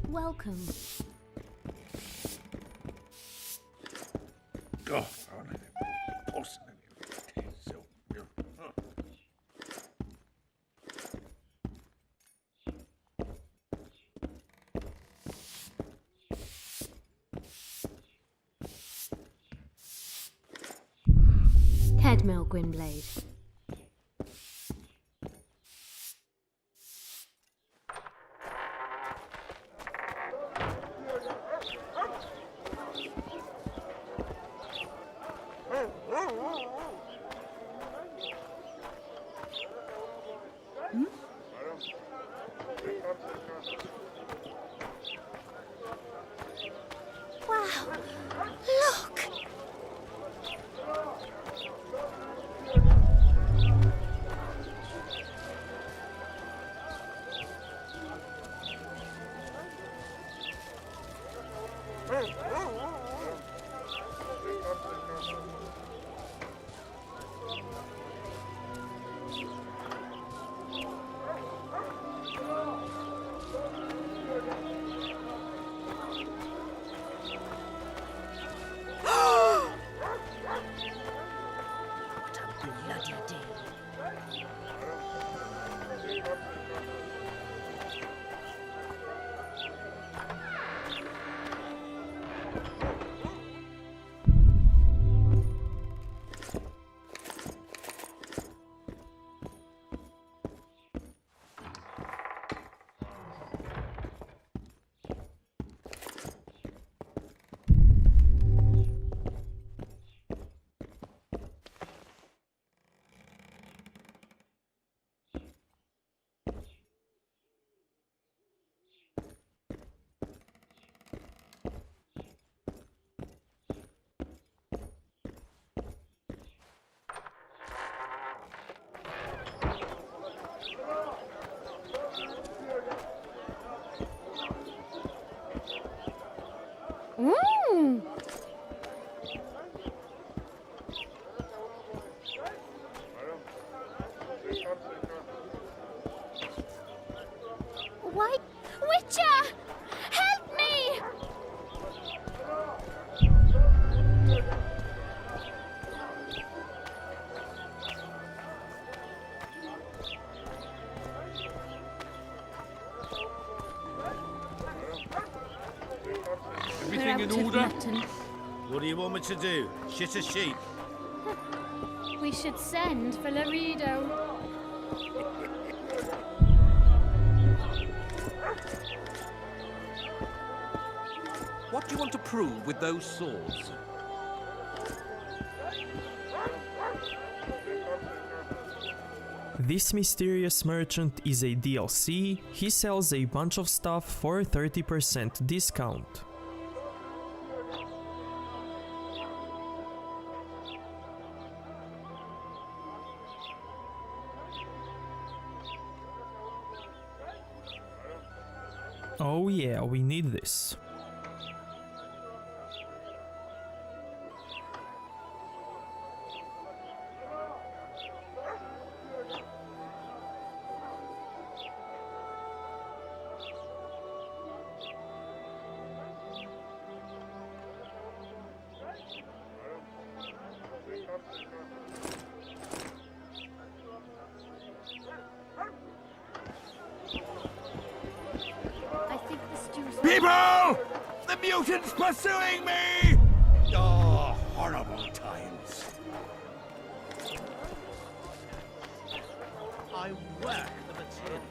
Welcome. Oh, ahead, Mel Gwynblade. Wow, look! Mmm! Why? Witcher! Help me! Everything in order? What do you want me to do? Shit a sheep? We should send for Laredo. What do you want to prove with those swords? This mysterious merchant is a DLC. He sells a bunch of stuff for 30% discount. Oh yeah, we need this. I think the stew's... People! The mutant's pursuing me! Oh, horrible times. I work for the tin.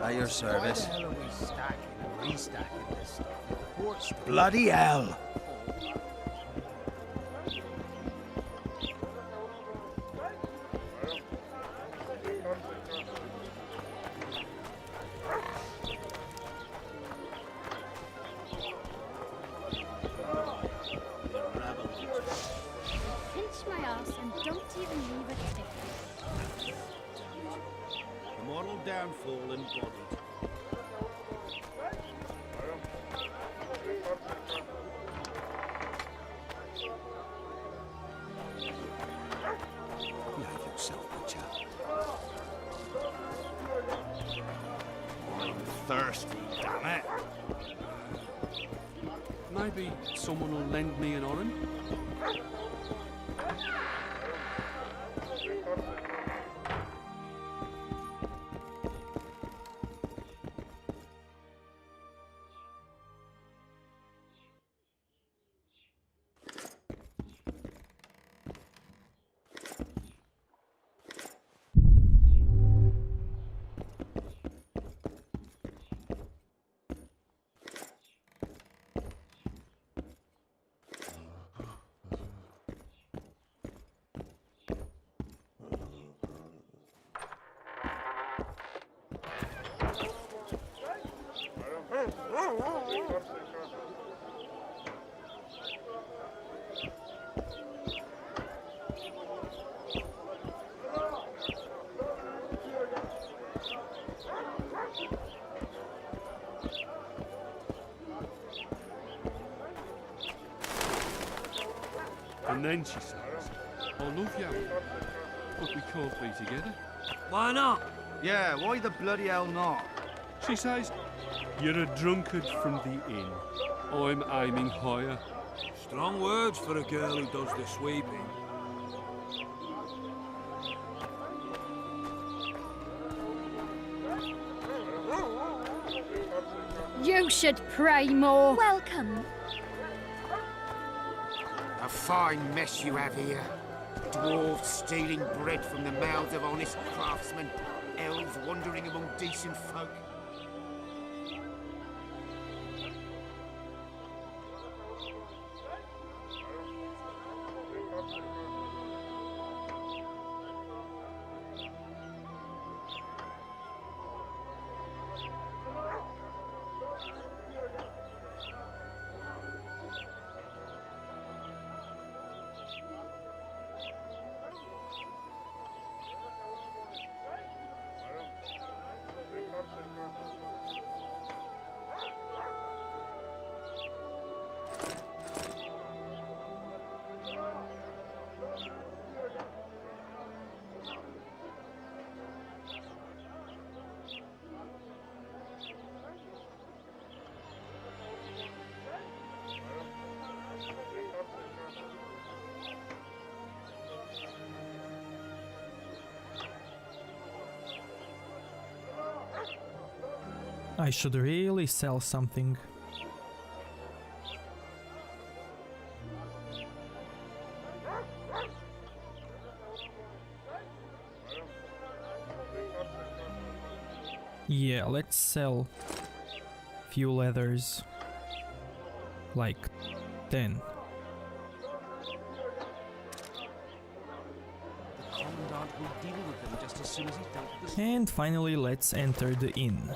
At your service. Why the hell are we stacking and restacking this stuff? The port's Bloody hell! Pinch my ass and don't even leave a tip. The moral downfall embodied. Behave yourself, Witcher. I'm thirsty, damn it. Maybe someone will lend me an orange? And then she says, I love you, but we can't be together. Why not? Yeah, why the bloody hell not? She says, you're a drunkard from the inn. I'm aiming higher. Strong words for a girl who does the sweeping. You should pray more. Welcome. A fine mess you have here. Dwarves stealing bread from the mouths of honest craftsmen. Elves wandering among decent folk. I should really sell something. Yeah, let's sell few leathers. Like 10. Commandant will deal with them just as soon as he dealt with the... And finally, let's enter the inn.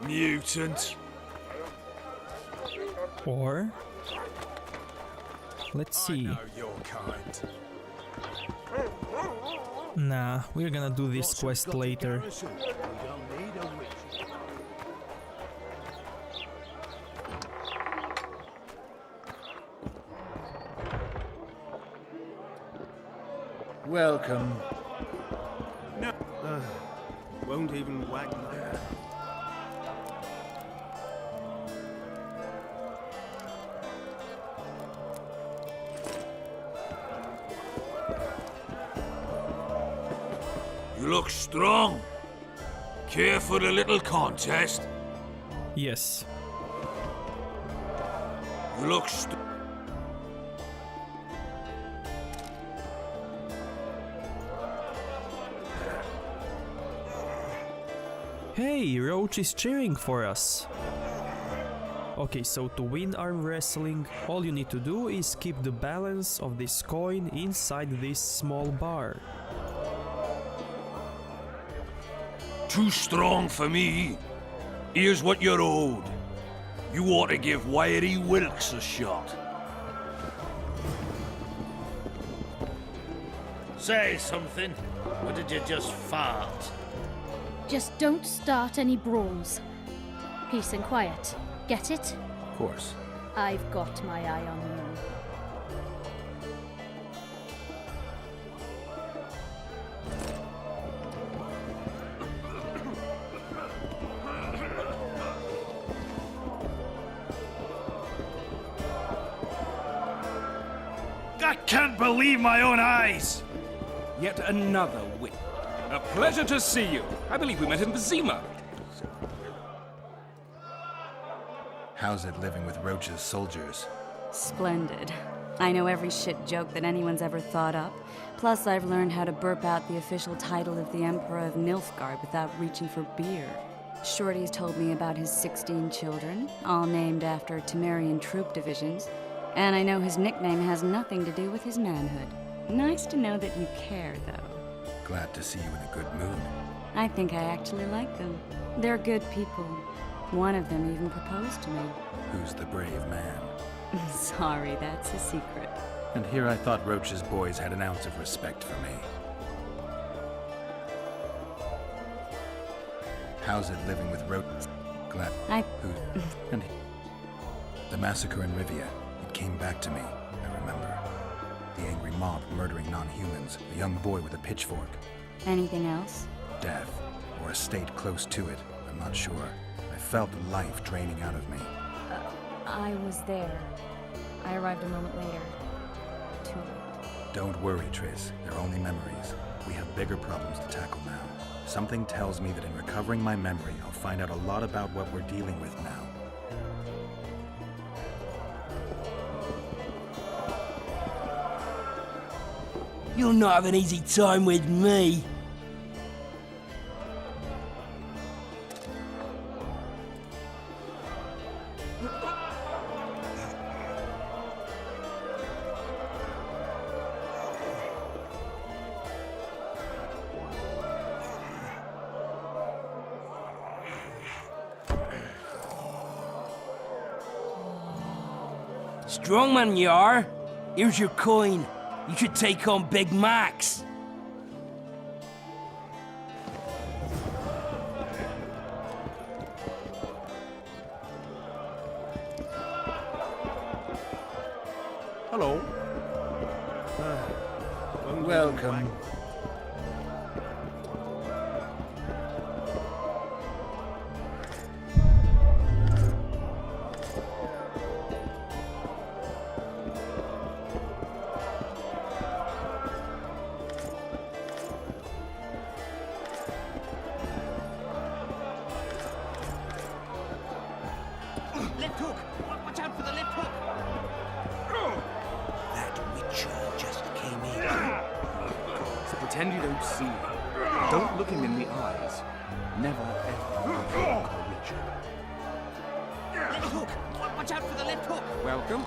Mutant. Or let's see. I know your kind. Nah, we're gonna do this quest later. We don't need a witch. Welcome. No. Won't even wag my head. You look strong. Care for a little contest? Yes. You look Hey, Roach is cheering for us. Okay, so to win arm wrestling, all you need to do is keep the balance of this coin inside this small bar. too strong for me. Here's what you're owed. You ought to give Wiry Wilkes a shot. Say something, or did you just fart? Just don't start any brawls. Peace and quiet. Get it? Of course. I've got my eye on you. I can't believe my own eyes! Yet another win. A pleasure to see you. I believe we met in Vizima. How's it living with Roach's soldiers? Splendid. I know every shit joke that anyone's ever thought up. Plus, I've learned how to burp out the official title of the Emperor of Nilfgaard without reaching for beer. Shorty's told me about his 16 children, all named after Temerian troop divisions. And I know his nickname has nothing to do with his manhood. Nice to know that you care, though. Glad to see you in a good mood. I think I actually like them. They're good people. One of them even proposed to me. Who's the brave man? Sorry, that's a secret. And here I thought Roach's boys had an ounce of respect for me. How's it living with Roach? Glad. Who? And the massacre in Rivia. It came back to me. I remember. The angry mob murdering non-humans. A young boy with a pitchfork. Anything else? Death, or a state close to it. I'm not sure. I felt life draining out of me. I was there. I arrived a moment later. Too late. Don't worry, Triss. They're only memories. We have bigger problems to tackle now. Something tells me that in recovering my memory, I'll find out a lot about what we're dealing with now. You'll not have an easy time with me. Strong man you are. Here's your coin. You should take on Big Max. Hello. Welcome. Left hook! Watch out for the left hook! That Witcher just came in. So pretend you don't see him. Don't look him in the eyes. Never ever provoke a Witcher. Left hook! Watch out for the left hook! Welcome.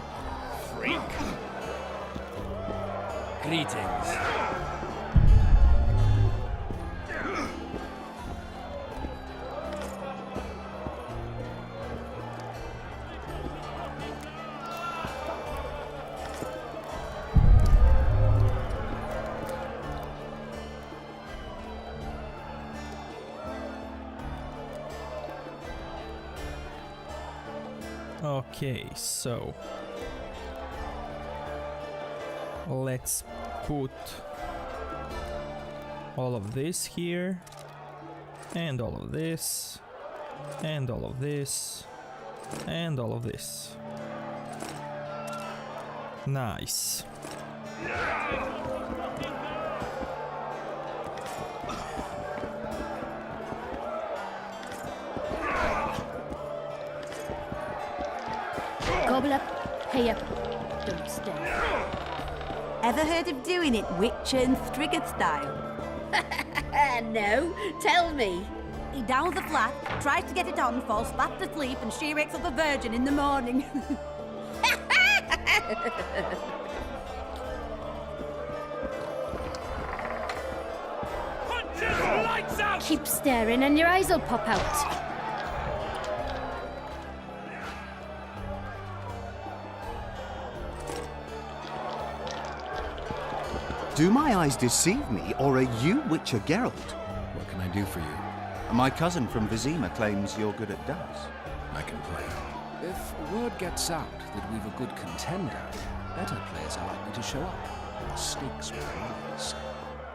Freak! Greetings. Okay, so let's put all of this here, and all of this, and all of this, and all of this. Nice. Gobble up, pay up, don't stare. Ever heard of doing it Witcher and Striggett style? No, tell me. He downs the flat, tries to get it on, falls flat asleep, and she wakes up a virgin in the morning. Lights out! Keep staring and your eyes will pop out. Do my eyes deceive me, or are you Witcher Geralt? What can I do for you? My cousin from Vizima claims you're good at dice. I can play. If word gets out that we've a good contender, better players are likely to show up. The stakes will rise.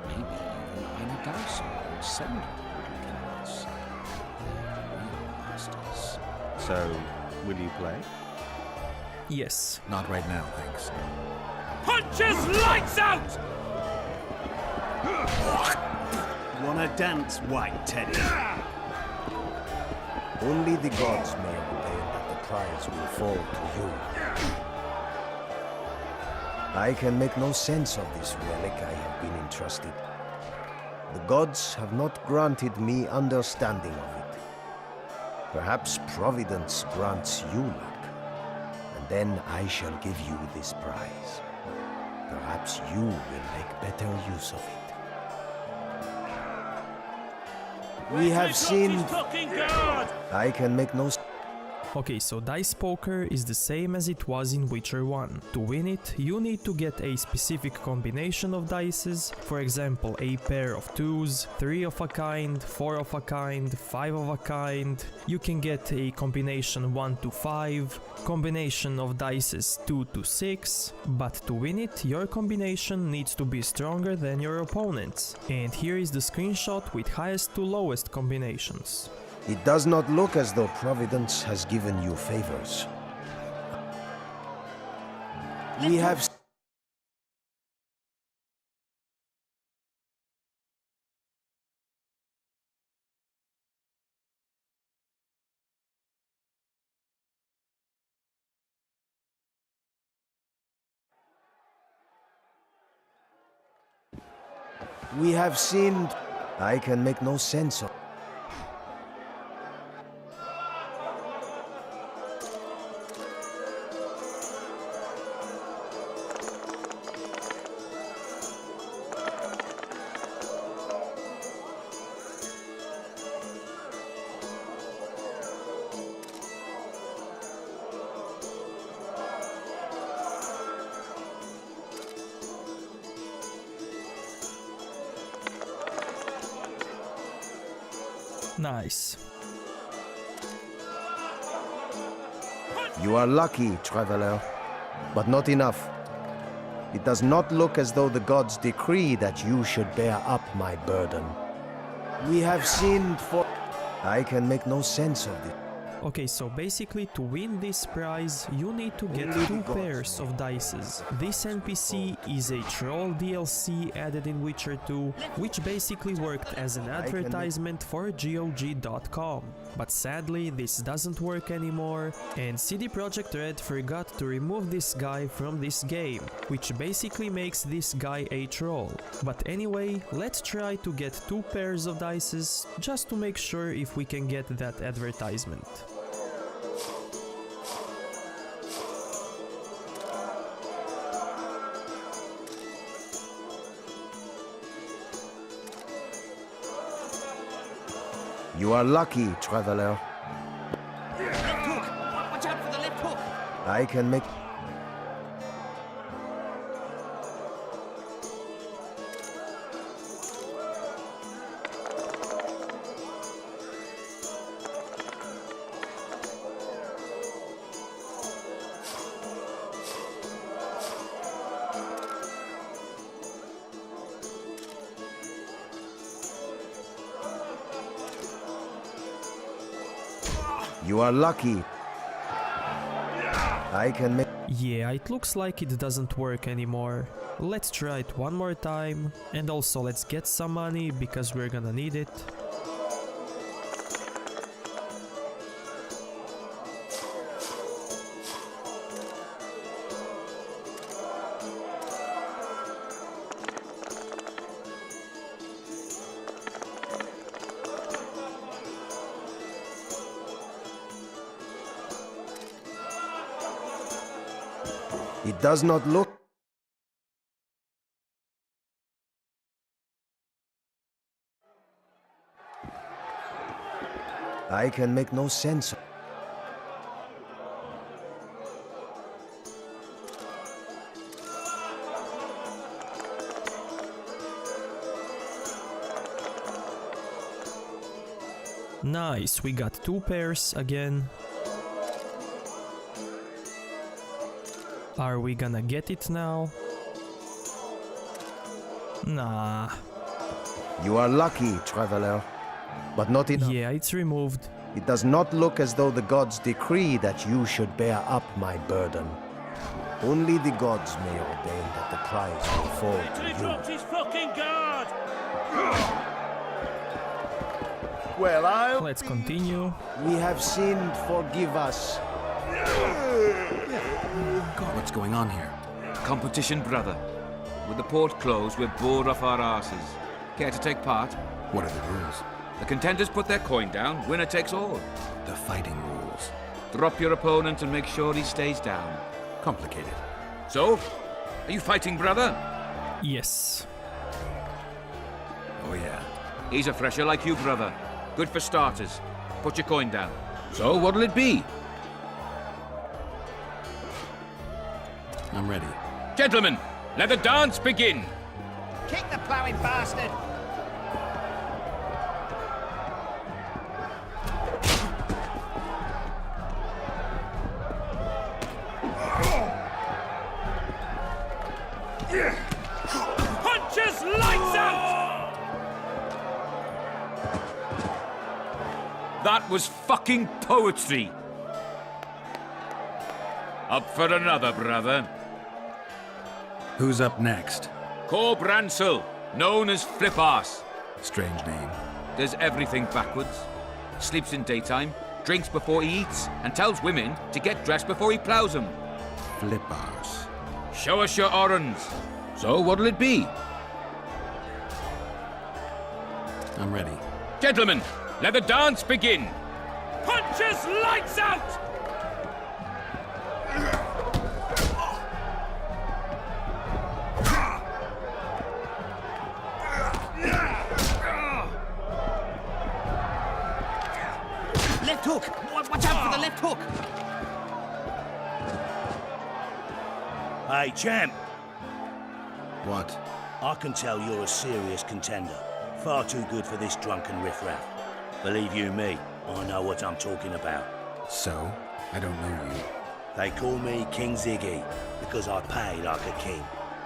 Maybe even Ina Dowson or Sender will join us. They're real masters. So, will you play? Yes. Not right now, thanks. Punches lights out! Wanna dance, White Teddy? Only the gods may ordain that the prize will fall to you. I can make no sense of this relic I have been entrusted. The gods have not granted me understanding of it. Perhaps Providence grants you luck, and then I shall give you this prize. Perhaps you will make better use of it. We have sinned. I can make no... Okay, so dice poker is the same as it was in Witcher 1. To win it, you need to get a specific combination of dices, for example a pair of 2s, 3 of a kind, 4 of a kind, 5 of a kind. You can get a combination 1 to 5, combination of dices 2 to 6, but to win it, your combination needs to be stronger than your opponent's. And here is the screenshot with highest to lowest combinations. It does not look as though Providence has given you favors. We have... We have seen... I can make no sense of... Nice. You are lucky, traveler, but not enough. It does not look as though the gods decree that you should bear up my burden. We have sinned for... I can make no sense of it. Okay, so basically to win this prize, you need to get 2 pairs of dices. This NPC is a troll DLC added in Witcher 2, which basically worked as an advertisement for GOG.com. But sadly, this doesn't work anymore, and CD Projekt Red forgot to remove this guy from this game, which basically makes this guy a troll. But anyway, let's try to get 2 pairs of dices, just to make sure if we can get that advertisement. You are lucky, traveler. Left hook! Watch out for the left hook! I can make... You are lucky. I can make... Yeah, it looks like it doesn't work anymore. Let's try it one more time, and also let's get some money because we're gonna need it. It does not look... I can make no sense. Nice, we got 2 pairs again. Are we gonna get it now? Nah. You are lucky, traveler, but not enough. Yeah, it's removed. It does not look as though the gods decree that you should bear up my burden. Only the gods may ordain that the prize will fall to you. Dropped his fucking guard! Well, let's continue. We have sinned, forgive us. God, what's going on here? Competition, brother. With the port closed, we're bored off our asses. Care to take part? What are the rules? The contenders put their coin down, winner takes all. The fighting rules. Drop your opponent and make sure he stays down. Complicated. So, are you fighting, brother? Yes. Oh, yeah. He's a fresher like you, brother. Good for starters. Put your coin down. So, what'll it be? I'm ready. Gentlemen, let the dance begin. Kick the ploughing bastard! Punches lights out! That was fucking poetry. Up for another, brother. Who's up next? Corb Ransel, known as Flip-Arse. Strange name. Does everything backwards. Sleeps in daytime, drinks before he eats, and tells women to get dressed before he ploughs them. Flip-Arse. Show us your orans. So what'll it be? I'm ready. Gentlemen, let the dance begin. Punches lights out! Left hook! Watch out for the left hook! Hey, champ. What? I can tell you're a serious contender. Far too good for this drunken riffraff. Believe you me, I know what I'm talking about. So? I don't know you. They call me King Ziggy because I pay like a king.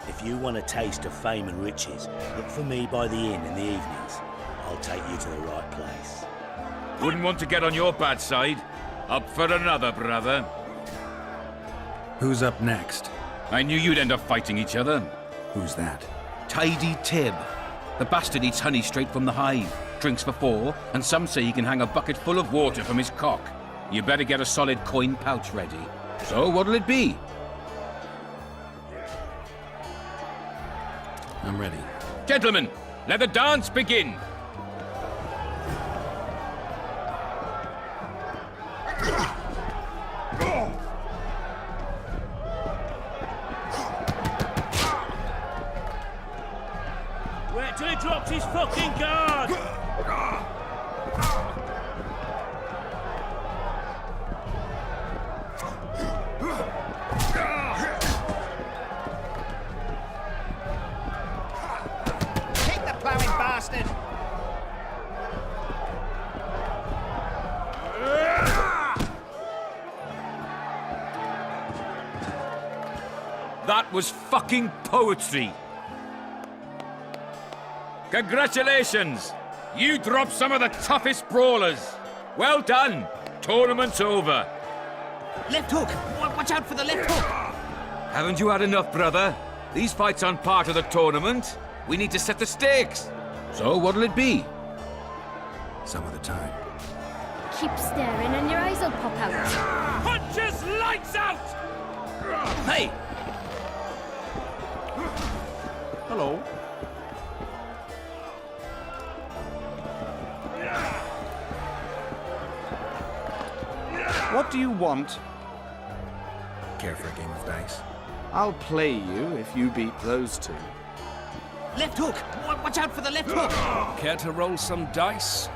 If you want a taste of fame and riches, look for me by the inn in the evenings. I'll take you to the right place. Wouldn't want to get on your bad side. Up for another, brother. Who's up next? I knew you'd end up fighting each other. Who's that? Tidy Tib. The bastard eats honey straight from the hive, drinks for 4, and some say he can hang a bucket full of water from his cock. You better get a solid coin pouch ready. So what'll it be? I'm ready. Gentlemen, let the dance begin. Wait till he drops his fucking guard! Kick the ploughing bastard! That was fucking poetry. Congratulations! You dropped some of the toughest brawlers. Well done. Tournament's over. Left hook! Watch out for the left hook! Haven't you had enough, brother? These fights aren't part of the tournament. We need to set the stakes. So what'll it be? Some of the time. Keep staring and your eyes will pop out. Punches lights out! Hey! Hello. What do you want? Care for a game of dice? I'll play you if you beat those two. Left hook! Watch out for the left hook! Care to roll some dice?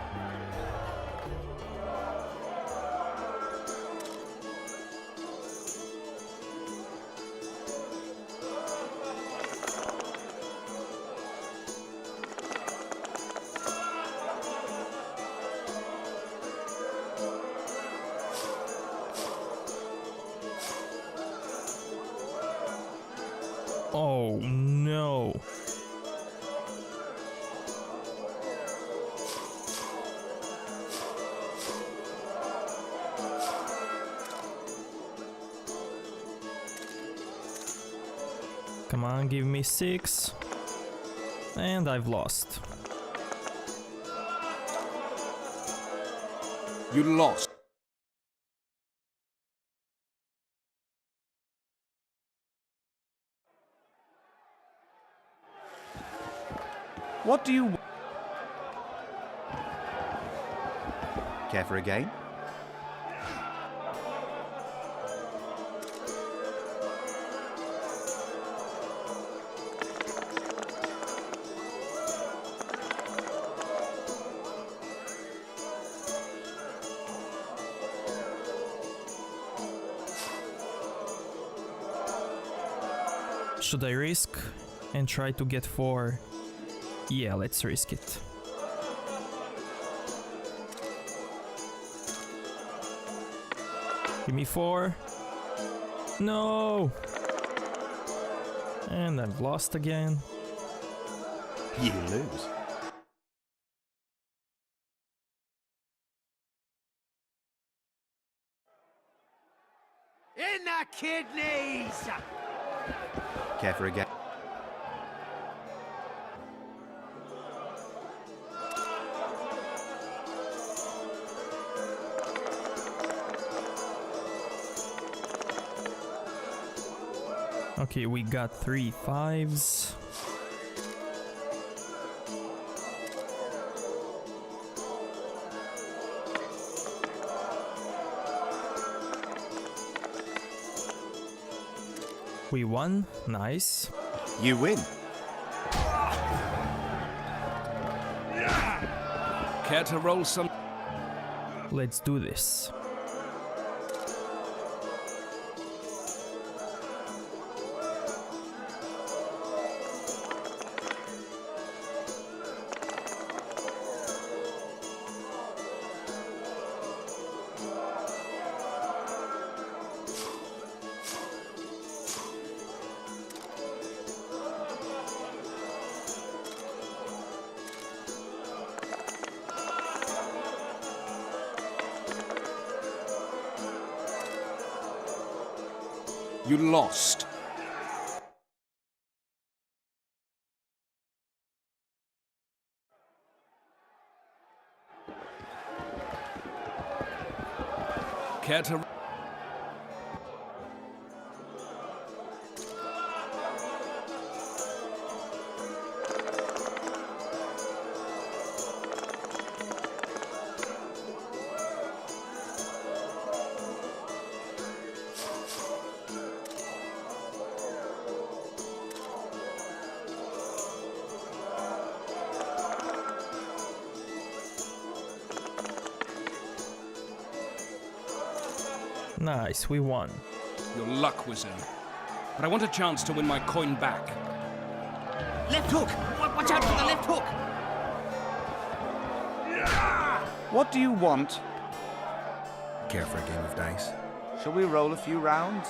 Oh no. Come on, give me 6. And I've lost. You lost. What do you... Care for a game? Should I risk and try to get 4? Yeah, let's risk it. Give me 4. No! And I've lost again. You lose. In the kidneys! Care for a game? Okay, we got 3 5s. We won. Nice. You win. Care to roll some? Let's do this. You lost. Care to... Nice, we won. Your luck was in. But I want a chance to win my coin back. Left hook! Watch out for the left hook! What do you want? Care for a game of dice? Shall we roll a few rounds?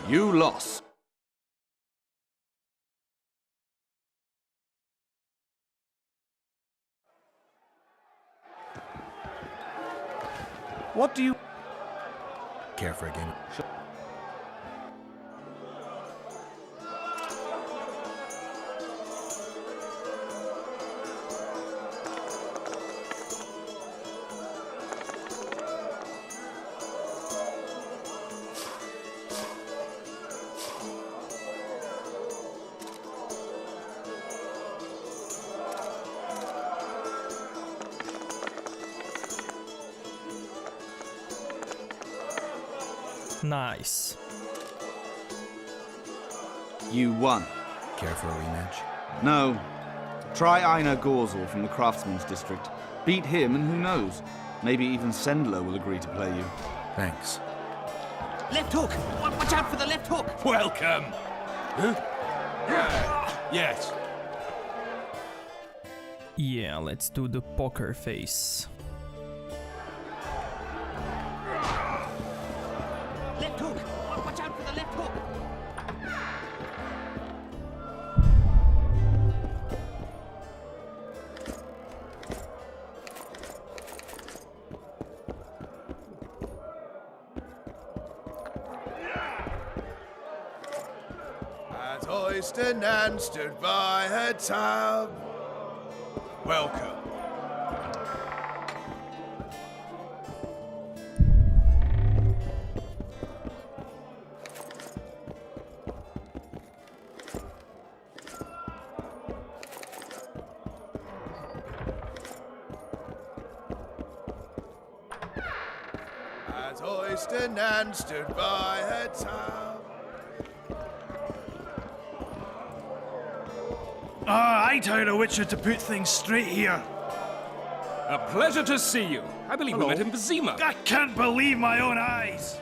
You lost. What do you... Care for a game? Nice. You won. Care for a rematch? No. Try Einar Gorzel from the Craftsman's District. Beat him and who knows? Maybe even Sendler will agree to play you. Thanks. Left hook! Watch out for the left hook! Welcome! Huh? Yes. Yeah, let's do the poker face. Left hook! Watch out for the left hook! At Oyster Nan stood by her tub. Welcome. oyster and stood by her town. I'd hire a witcher to put things straight here. A pleasure to see you. I believe we met in Vizima. I can't believe my own eyes.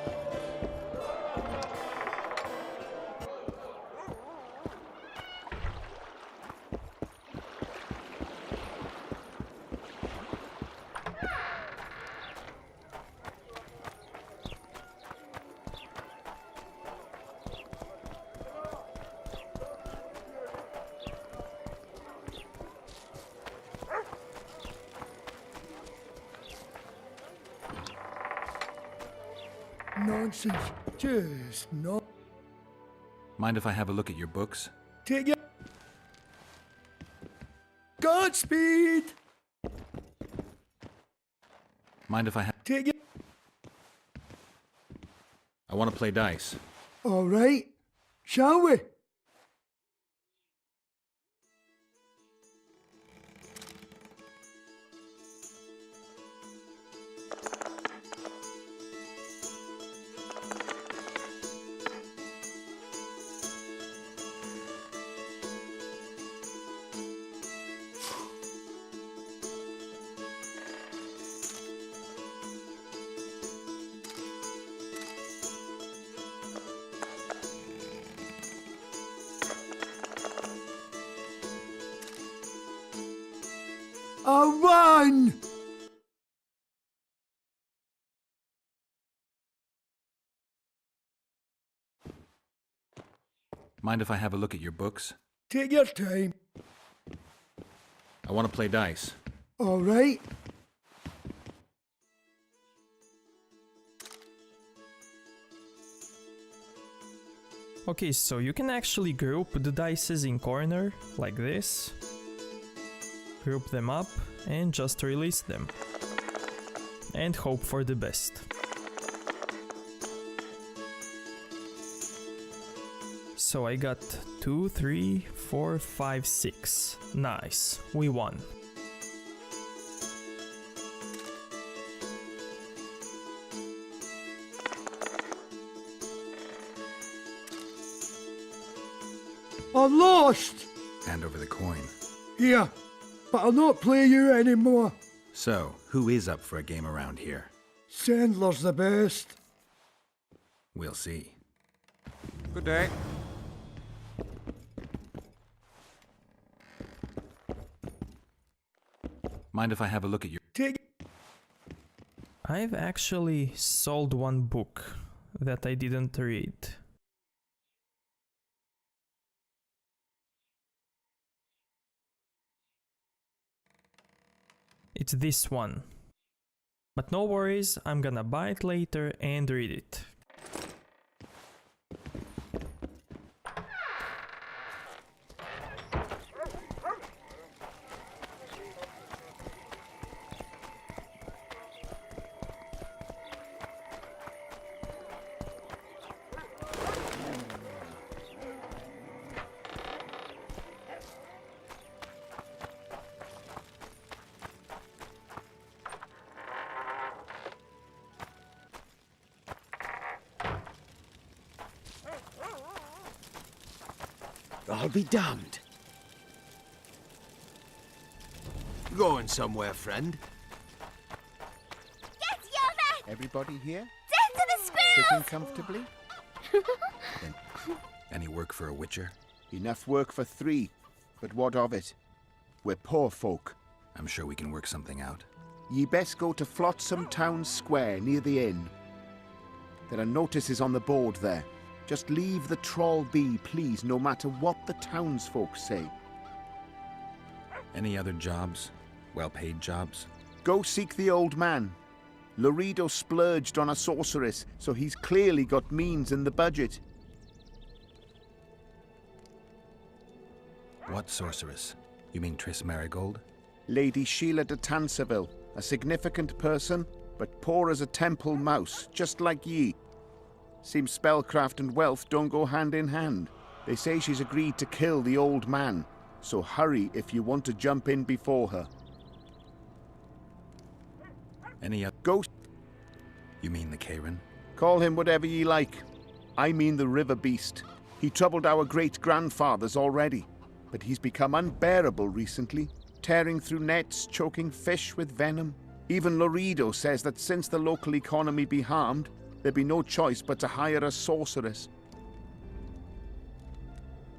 Nonsense. Just not. Mind if I have a look at your books? Take your Godspeed. Mind if I have... Take your... I want to play dice. All right. Shall we? I won! Mind if I have a look at your books? Take your time. I want to play dice. All right. Okay, so you can actually group the dices in corner, like this. Group them up and just release them. And hope for the best. So I got 2, 3, 4, 5, 6. Nice, we won. I lost! Hand over the coin. Here, but I'll not play you anymore. So, who is up for a game around here? Sandler's the best. We'll see. Good day. Mind if I have a look at your... Take... I've actually sold one book that I didn't read. It's this one. But no worries, I'm gonna buy it later and read it. I'll be damned. Going somewhere, friend? Get your man! Everybody here? Death to the squirrels! Sitting comfortably? Any work for a witcher? Enough work for 3, but what of it? We're poor folk. I'm sure we can work something out. Ye best go to Flotsam Town Square near the inn. There are notices on the board there. Just leave the trawl be, please, no matter what the townsfolk say. Any other jobs? Well-paid jobs? Go seek the old man. Laredo splurged on a sorceress, so he's clearly got means in the budget. What sorceress? You mean Triss Marigold? Lady Sheila de Tanserville, a significant person, but poor as a temple mouse, just like ye. Seems spellcraft and wealth don't go hand in hand. They say she's agreed to kill the old man, so hurry if you want to jump in before her. Any other... Ghost... You mean the Karen? Call him whatever ye like. I mean the river beast. He troubled our great-grandfathers already, but he's become unbearable recently, tearing through nets, choking fish with venom. Even Laredo says that since the local economy be harmed, there'd be no choice but to hire a sorceress.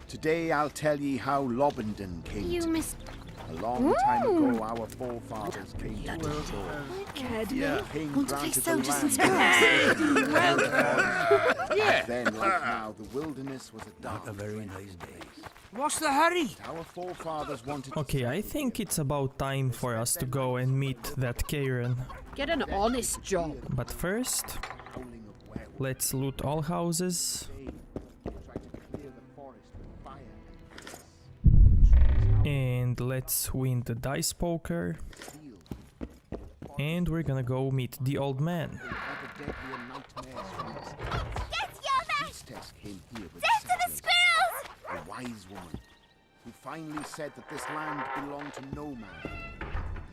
Today I'll tell ye how Lobendon came You to missed. A long time ago, our forefathers came to the shore. King granted the land. Yeah. Then, like now, the wilderness was a dark, very nice place. What's the hurry? Our forefathers wanted. Okay, I think it's about time for us to go and meet that Karen. Get an honest job. But first, let's loot all houses. And let's win the dice poker. And we're gonna go meet the old man. A wise woman who finally said that this land belonged to no man.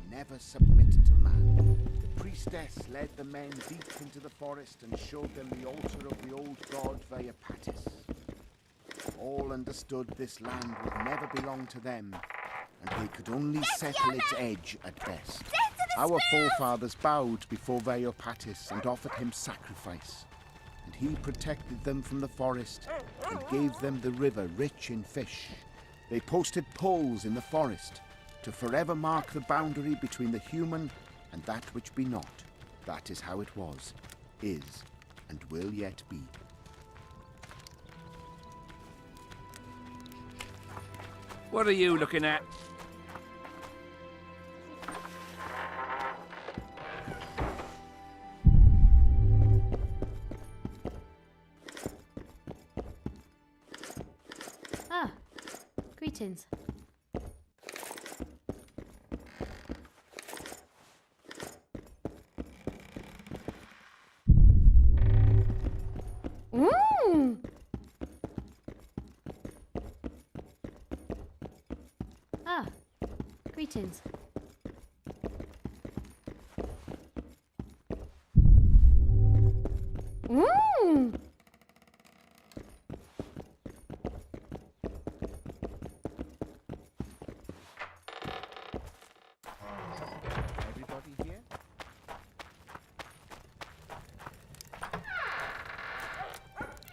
Never submit to man. The priestess led the men deep into the forest and showed them the altar of the old god Vfxone. All understood this land would never belong to them, and they could only settle its edge at best. Our forefathers bowed before Vfxone and offered him sacrifice, and he protected them from the forest and gave them the river rich in fish. They posted poles in the forest to forever mark the boundary between the human and that which be not. That is how it was, is, and will yet be. What are you looking at? Ah, greetings. Mmm! Ah, greetings. Mmm! Everybody here?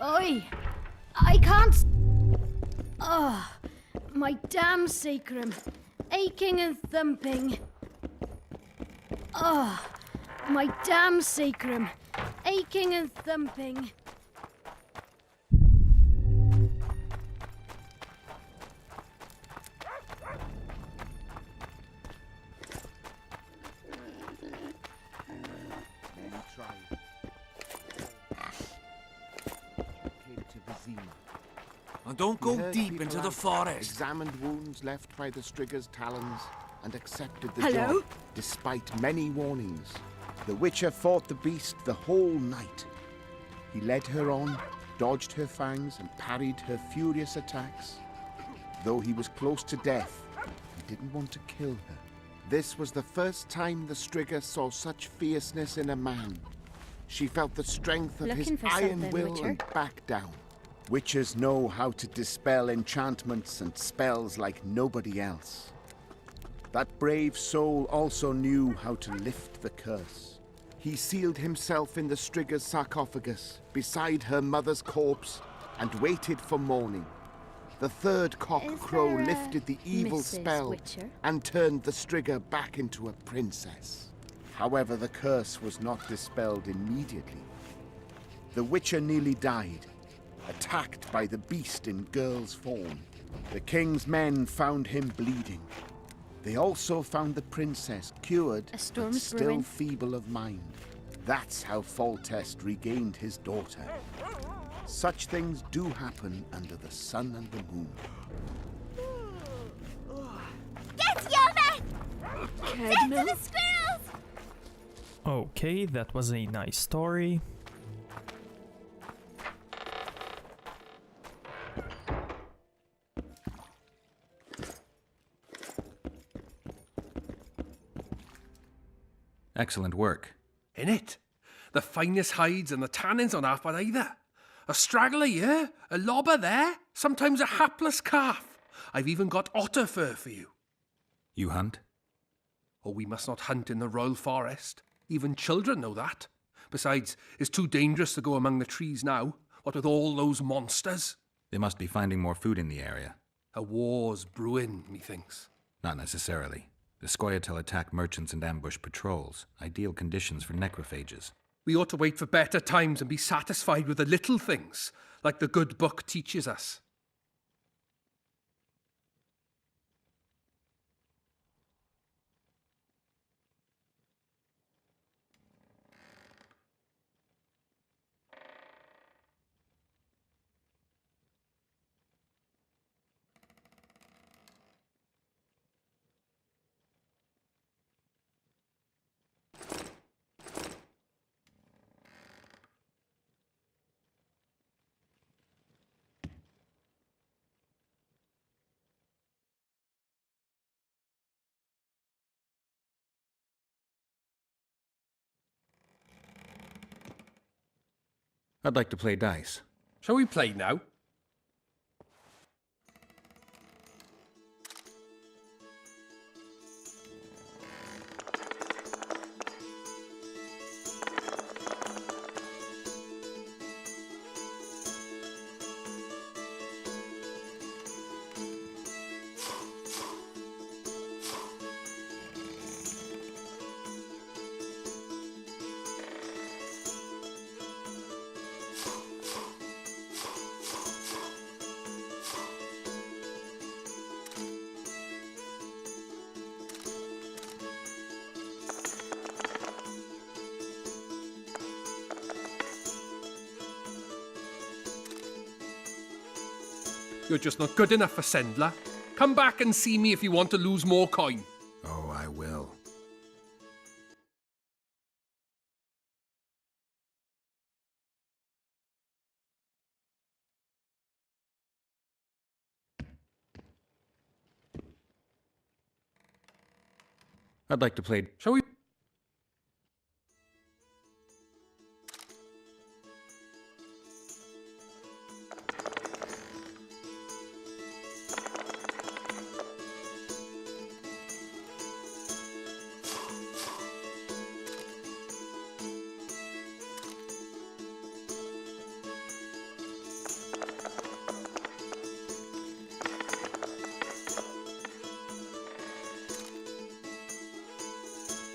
Oi! I can't. Oh, my damn sacrum, aching and thumping. Oh, my damn sacrum, aching and thumping. Many tried. Came to Vizima. And don't go He heard deep people into the out, forest. Examined wounds left by the Strigger's talons and accepted the Hello? job, despite many warnings. The Witcher fought the beast the whole night. He led her on, dodged her fangs, and parried her furious attacks. Though he was close to death, he didn't want to kill her. This was the first time the Strigger saw such fierceness in a man. She felt the strength of his Looking for iron something, will Witcher? and backed down. Witchers know how to dispel enchantments and spells like nobody else. That brave soul also knew how to lift the curse. He sealed himself in the Strigger's sarcophagus beside her mother's corpse and waited for morning. The third cock crow there a lifted the evil Mrs. spell Witcher? and turned the Strigger back into a princess. However, the curse was not dispelled immediately. The Witcher nearly died, attacked by the beast in girl's form. The king's men found him bleeding. They also found the princess cured, A but storm's still brewing. feeble of mind. That's how Foltest regained his daughter. Such things do happen under the sun and the moon. Get Yoveth! Death to the squirrels! Okay, that was a nice story. Excellent work. In it? The finest hides and the tannins on half by either. A straggler here, a lobber there, sometimes a hapless calf. I've even got otter fur for you. You hunt? Oh, we must not hunt in the royal forest. Even children know that. Besides, it's too dangerous to go among the trees now, what with all those monsters. They must be finding more food in the area. A war's brewing, methinks. Not necessarily. The Scoia'tael attack merchants and ambush patrols. Ideal conditions for necrophages. We ought to wait for better times and be satisfied with the little things, like the good book teaches us. I'd like to play dice. Shall we play now? You're just not good enough for Sendler. Come back and see me if you want to lose more coin. Oh, I will. I'd like to play... Shall we...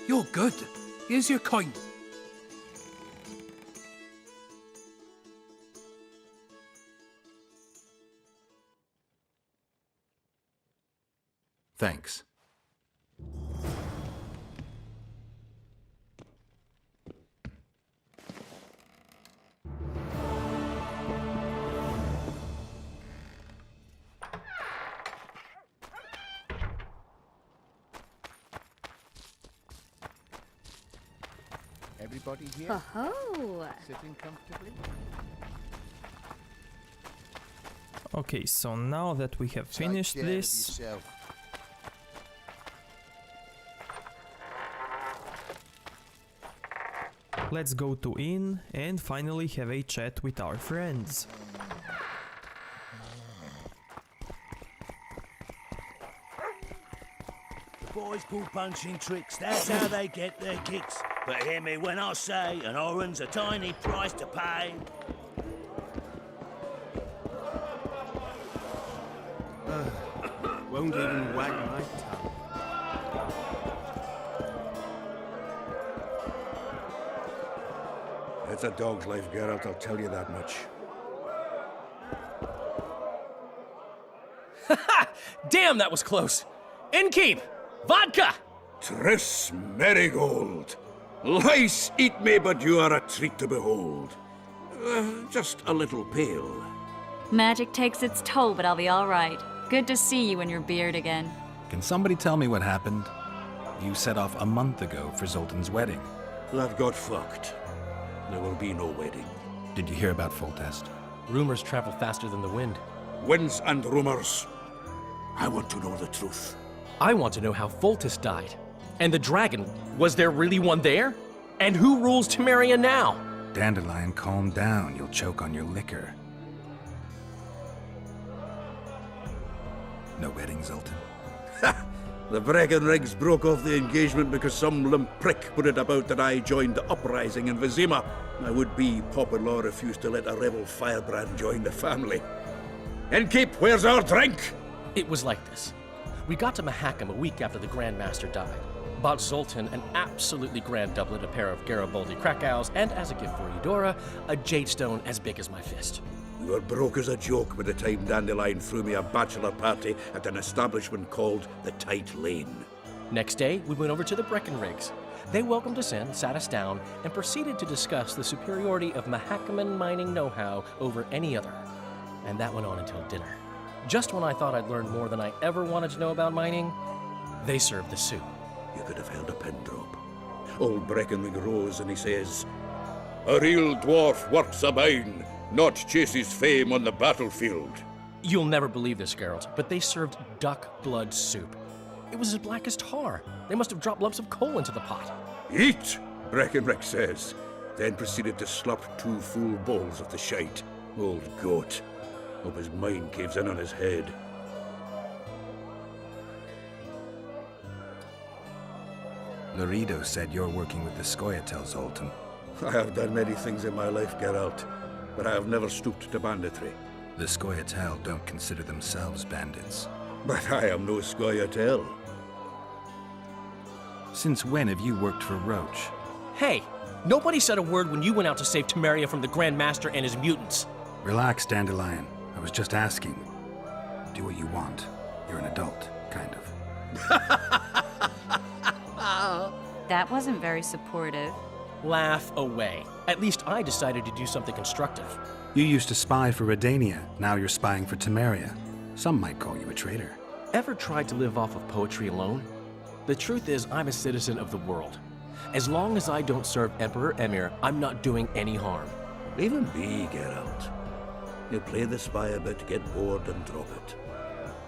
You're good. Here's your coin. Thanks. Everybody here? Oh. Sitting comfortably? Okay, so now that we have finished this, let's go to inn and finally have a chat with our friends. The boys pull punching tricks, that's how they get their kicks. But hear me when I say an oran's a tiny price to pay. Won't even wag my tongue. It's a dog's life, Geralt, I'll tell you that much. Damn, that was close! Innkeep! Vodka! Triss Marigold! Lice eat me, but you are a treat to behold. Just a little pale. Magic takes its toll, but I'll be all right. Good to see you and your beard again. Can somebody tell me what happened? You set off a month ago for Zoltan's wedding. That got fucked. There will be no wedding. Did you hear about Foltest? Rumors travel faster than the wind. Winds and rumors. I want to know the truth. I want to know how Foltest died. And the dragon, was there really one there? And who rules Temeria now? Dandelion, calm down. You'll choke on your liquor. No wedding, Zoltan? The Breckenrigs broke off the engagement because some limp prick put it about that I joined the uprising in Vizima. My would-be popper-in-law refused to let a rebel firebrand join the family. Innkeep, where's our drink? It was like this. We got to Mahakam a week after the Grand Master died. Bought Zoltan an absolutely grand doublet, a pair of Garibaldi Krakows, and as a gift for Eudora, a jadestone as big as my fist. You were broke as a joke by the time Dandelion threw me a bachelor party at an establishment called the Tight Lane. Next day, we went over to the Breckenrigs. They welcomed us in, sat us down, and proceeded to discuss the superiority of Mahakaman mining know-how over any other. And that went on until dinner. Just when I thought I'd learned more than I ever wanted to know about mining, they served the soup. You could have held a pin drop. Old Breckenrig rose and he says, "A real dwarf works a mine, not chases fame on the battlefield." You'll never believe this, Geralt, but they served duck blood soup. It was as black as tar. They must have dropped lumps of coal into the pot. "Eat," Breckenrig says, then proceeded to slurp 2 full bowls of the shite. Old goat. Hope his mind caves in on his head. Laredo said you're working with the Scoia'tael, Zoltan. I have done many things in my life, Geralt, but I have never stooped to banditry. The Scoia'tael don't consider themselves bandits. But I am no Scoia'tael. Since when have you worked for Roach? Hey, nobody said a word when you went out to save Temeria from the Grand Master and his mutants. Relax, Dandelion. I was just asking. Do what you want. You're an adult, kind of. That wasn't very supportive. Laugh away. At least I decided to do something constructive. You used to spy for Redania. Now you're spying for Temeria. Some might call you a traitor. Ever tried to live off of poetry alone? The truth is, I'm a citizen of the world. As long as I don't serve Emperor Emir, I'm not doing any harm. Leave him be, Geralt. He'll play the spy a bit, get bored, and drop it.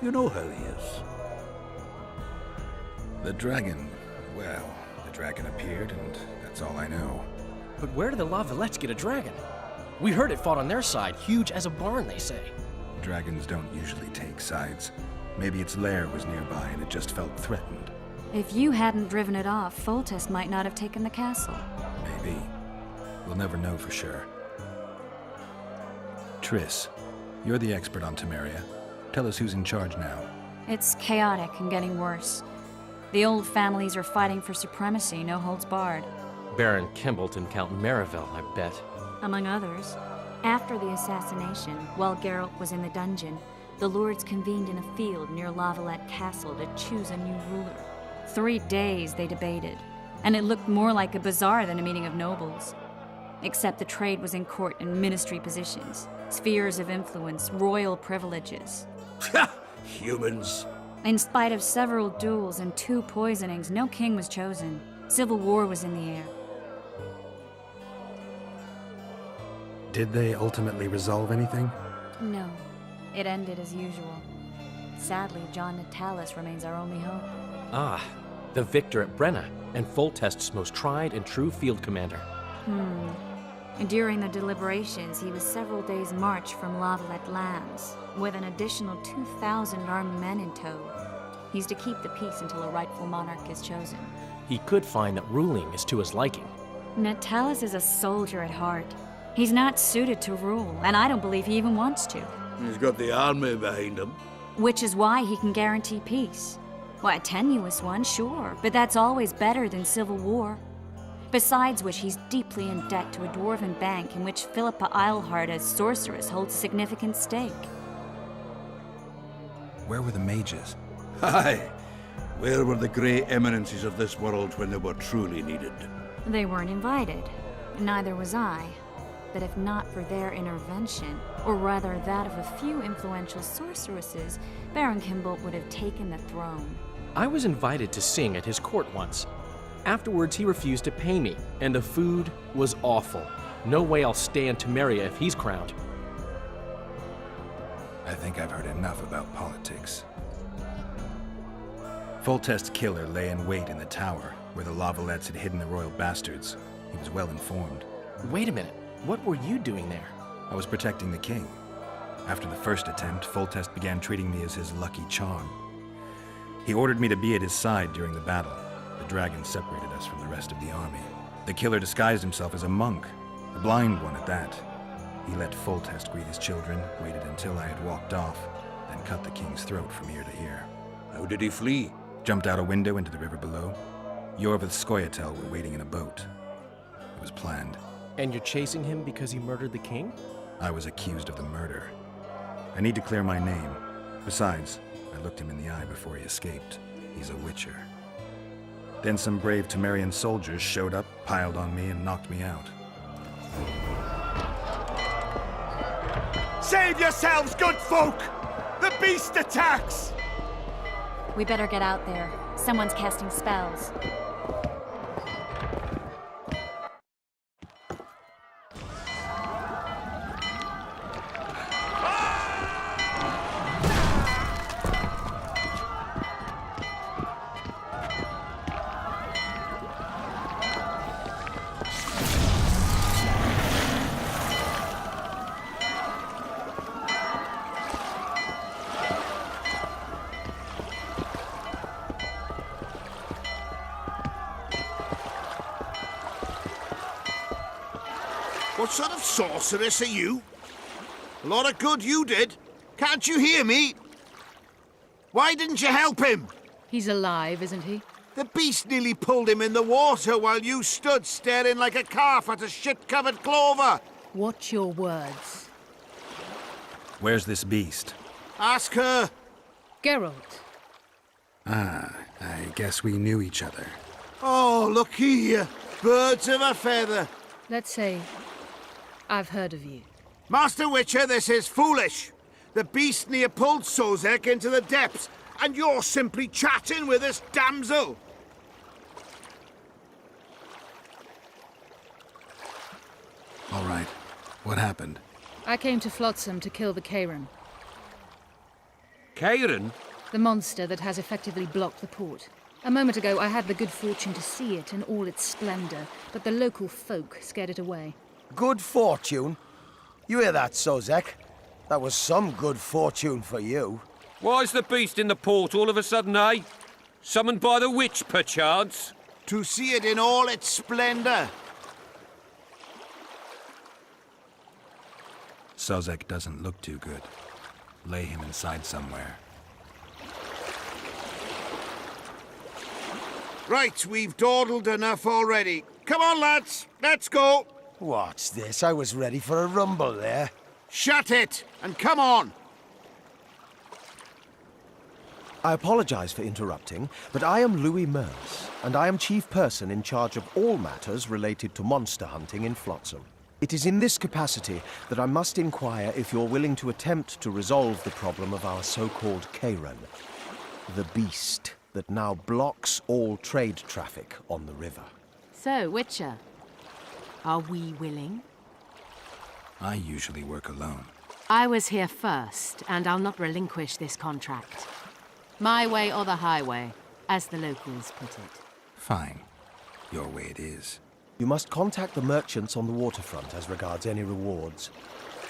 You know how he is. The dragon. Well, the dragon appeared, and that's all I know. But where did the Lavalettes get a dragon? We heard it fought on their side, huge as a barn, they say. Dragons don't usually take sides. Maybe its lair was nearby and it just felt threatened. If you hadn't driven it off, Foltest might not have taken the castle. Maybe. We'll never know for sure. Triss, you're the expert on Temeria. Tell us who's in charge now. It's chaotic and getting worse. The old families are fighting for supremacy, no holds barred. Baron Kimbalt and Count Marivel, I bet. Among others. After the assassination, while Geralt was in the dungeon, the lords convened in a field near Lavalette Castle to choose a new ruler. 3 days they debated, and it looked more like a bazaar than a meeting of nobles. Except the trade was in court and ministry positions, spheres of influence, royal privileges. Humans. In spite of several duels and 2 poisonings, no king was chosen. Civil war was in the air. Did they ultimately resolve anything? No. It ended as usual. Sadly, John Natalis remains our only hope. Ah, the victor at Brenna, and Foltest's most tried and true field commander. During the deliberations, he was several days' march from Lavalette lands, with an additional 2,000 armed men in tow. He's to keep the peace until a rightful monarch is chosen. He could find that ruling is to his liking. Natalis is a soldier at heart. He's not suited to rule, and I don't believe he even wants to. He's got the army behind him. Which is why he can guarantee peace. Why, a tenuous one, sure, but that's always better than civil war. Besides which, he's deeply in debt to a dwarven bank in which Philippa Eilhart as sorceress holds a significant stake. Where were the mages? Aye. Where were the grey eminences of this world when they were truly needed? They weren't invited. Neither was I. But if not for their intervention, or rather that of a few influential sorceresses, Baron Kimbalt would have taken the throne. I was invited to sing at his court once. Afterwards, he refused to pay me, and the food was awful. No way I'll stay in Temeria if he's crowned. I think I've heard enough about politics. Foltest's killer lay in wait in the tower, where the Lavalettes had hidden the royal bastards. He was well informed. Wait a minute. What were you doing there? I was protecting the king. After the first attempt, Foltest began treating me as his lucky charm. He ordered me to be at his side during the battle. The dragon separated us from the rest of the army. The killer disguised himself as a monk, a blind one at that. He let Foltest greet his children, waited until I had walked off, then cut the king's throat from ear to ear. How did he flee? Jumped out a window into the river below. Yor with Skoyatel were waiting in a boat. It was planned. And you're chasing him because he murdered the king? I was accused of the murder. I need to clear my name. Besides, I looked him in the eye before he escaped. He's a witcher. Then some brave Temerian soldiers showed up, piled on me, and knocked me out. Save yourselves, good folk! The beast attacks! We better get out there. Someone's casting spells. What sort of sorceress are you? A lot of good you did. Can't you hear me? Why didn't you help him? He's alive, isn't he? The beast nearly pulled him in the water while you stood staring like a calf at a shit-covered clover. Watch your words. Where's this beast? Ask her. Geralt. Ah, I guess we knew each other. Oh, look here. Birds of a feather. Let's say I've heard of you. Master Witcher, this is foolish. The beast near pulled Sozek into the depths, and you're simply chatting with this damsel. All right. What happened? I came to Flotsam to kill the Kairan. Kairan? The monster that has effectively blocked the port. A moment ago, I had the good fortune to see it in all its splendor, but the local folk scared it away. Good fortune? You hear that, Sozek? That was some good fortune for you. Why's the beast in the port all of a sudden, eh? Summoned by the witch, perchance? To see it in all its splendor. Sozek doesn't look too good. Lay him inside somewhere. Right, we've dawdled enough already. Come on, lads, let's go. What's this? I was ready for a rumble there. Shut it, and come on. I apologize for interrupting, but I am Louis Merce, and I am chief person in charge of all matters related to monster hunting in Flotsam. It is in this capacity that I must inquire if you're willing to attempt to resolve the problem of our so-called Kairan, the beast that now blocks all trade traffic on the river. So, Witcher, are we willing? I usually work alone. I was here first, and I'll not relinquish this contract. My way or the highway, as the locals put it. Fine. Your way it is. You must contact the merchants on the waterfront as regards any rewards.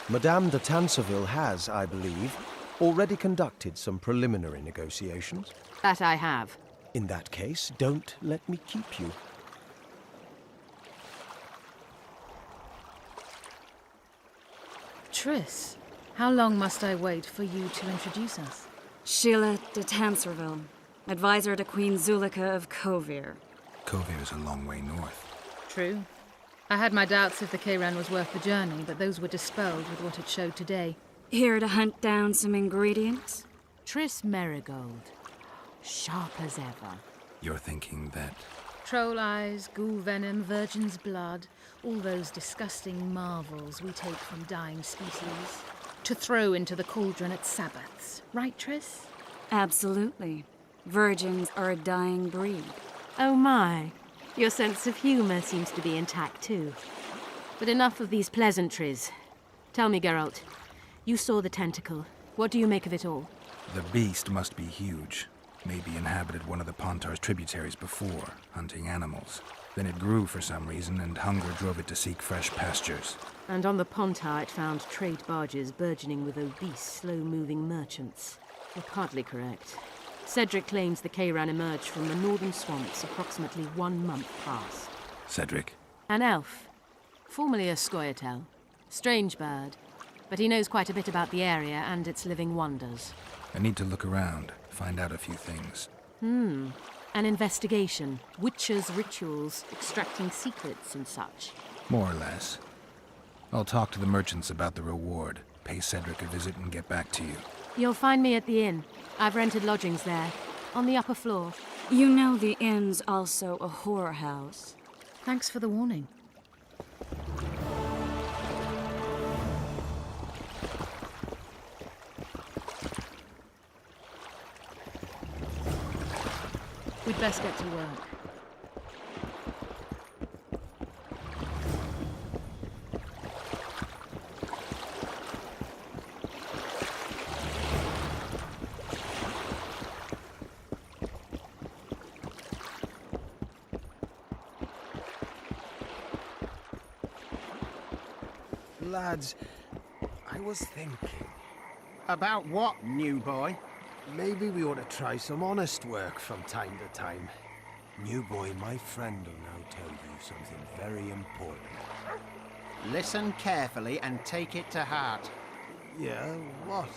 Madame de Tanseville has, I believe, already conducted some preliminary negotiations. That I have. In that case, don't let me keep you. Triss, how long must I wait for you to introduce us? Sheila de Tanserville, advisor to Queen Zulika of Kovir. Kovir is a long way north. True. I had my doubts if the Kairan was worth the journey, but those were dispelled with what it showed today. Here to hunt down some ingredients? Triss Merigold. Sharp as ever. You're thinking that... Troll eyes, ghoul venom, virgin's blood, all those disgusting marvels we take from dying species, to throw into the cauldron at Sabbaths. Right, Triss? Absolutely. Virgins are a dying breed. Oh my. Your sense of humor seems to be intact too. But enough of these pleasantries. Tell me, Geralt, you saw the tentacle. What do you make of it all? The beast must be huge. Maybe inhabited one of the Pontar's tributaries before, hunting animals. Then it grew for some reason, and hunger drove it to seek fresh pastures. And on the Pontar it found trade barges burgeoning with obese, slow-moving merchants. You're partly correct. Cedric claims the Kayran emerged from the northern swamps approximately 1 month past. Cedric? An elf, formerly a Scoia'tael. Strange bird, but he knows quite a bit about the area and its living wonders. I need to look around, find out a few things. An investigation. Witches' rituals, extracting secrets and such. More or less. I'll talk to the merchants about the reward, pay Cedric a visit, and get back to you. You'll find me at the inn. I've rented lodgings there, on the upper floor. You know the inn's also a whorehouse. Thanks for the warning. We'd best get to work. Lads, I was thinking. About what, new boy? Maybe we ought to try some honest work from time to time. New boy, my friend will now tell you something very important. Listen carefully and take it to heart. Yeah, what?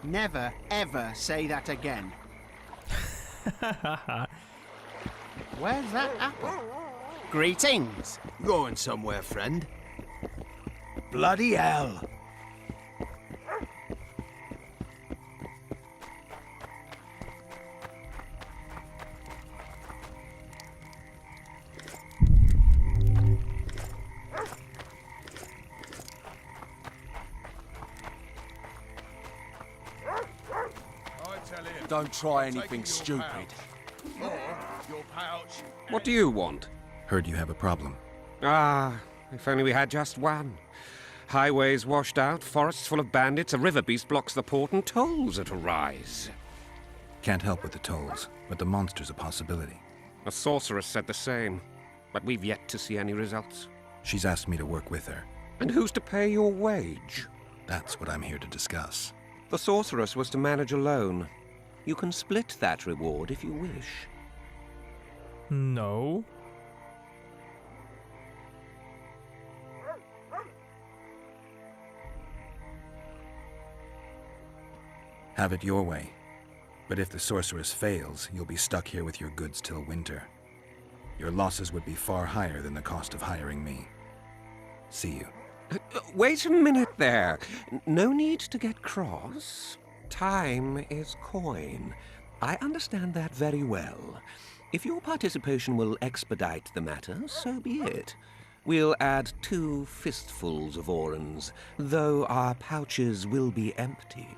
Never, ever say that again. Where's that apple? Greetings. Going somewhere, friend? Bloody hell! Don't try anything stupid. What do you want? Heard you have a problem. Ah, if only we had just one. Highways washed out, forests full of bandits, a river beast blocks the port, and tolls at a rise. Can't help with the tolls, but the monster's a possibility. A sorceress said the same, but we've yet to see any results. She's asked me to work with her. And who's to pay your wage? That's what I'm here to discuss. The sorceress was to manage alone. You can split that reward if you wish. No. Have it your way. But if the sorceress fails, you'll be stuck here with your goods till winter. Your losses would be far higher than the cost of hiring me. See you. Wait a minute there. No need to get cross. Time is coin. I understand that very well. If your participation will expedite the matter, so be it. We'll add 2 fistfuls of orans, though our pouches will be empty.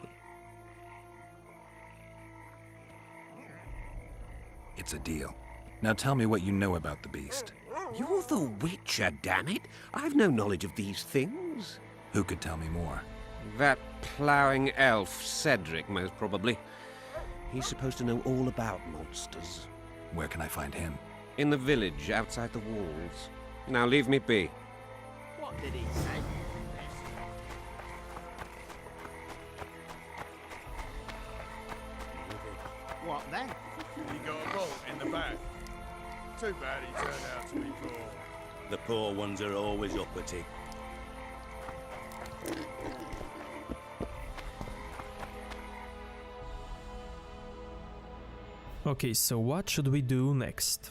It's a deal. Now tell me what you know about the beast. You're the Witcher, damn it! I've no knowledge of these things. Who could tell me more? That ploughing elf, Cedric, most probably. He's supposed to know all about monsters. Where can I find him? In the village, outside the walls. Now leave me be. What did he say? What then? He got a bolt in the back. Too bad he turned out to be poor. The poor ones are always uppity. Okay, so what should we do next?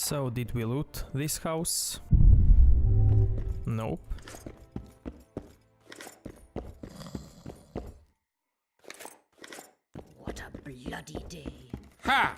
So, did we loot this house? Nope. What a bloody day. Ha!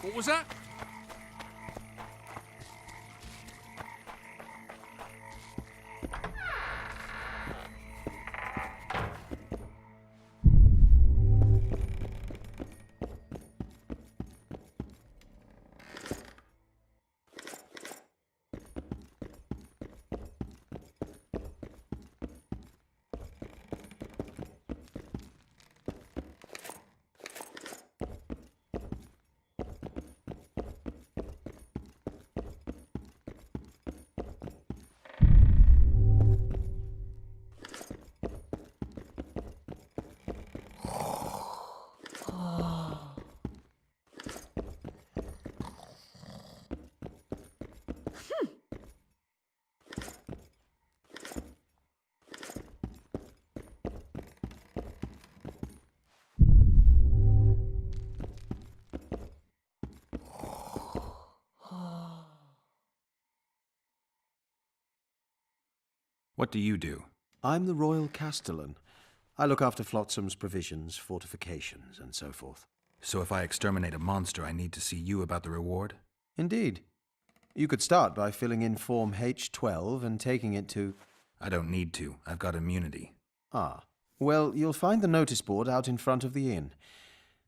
What was that? What do you do? I'm the Royal Castellan. I look after Flotsam's provisions, fortifications, and so forth. So if I exterminate a monster, I need to see you about the reward? Indeed. You could start by filling in Form H12 and taking it to... I don't need to. I've got immunity. Ah. Well, you'll find the notice board out in front of the inn.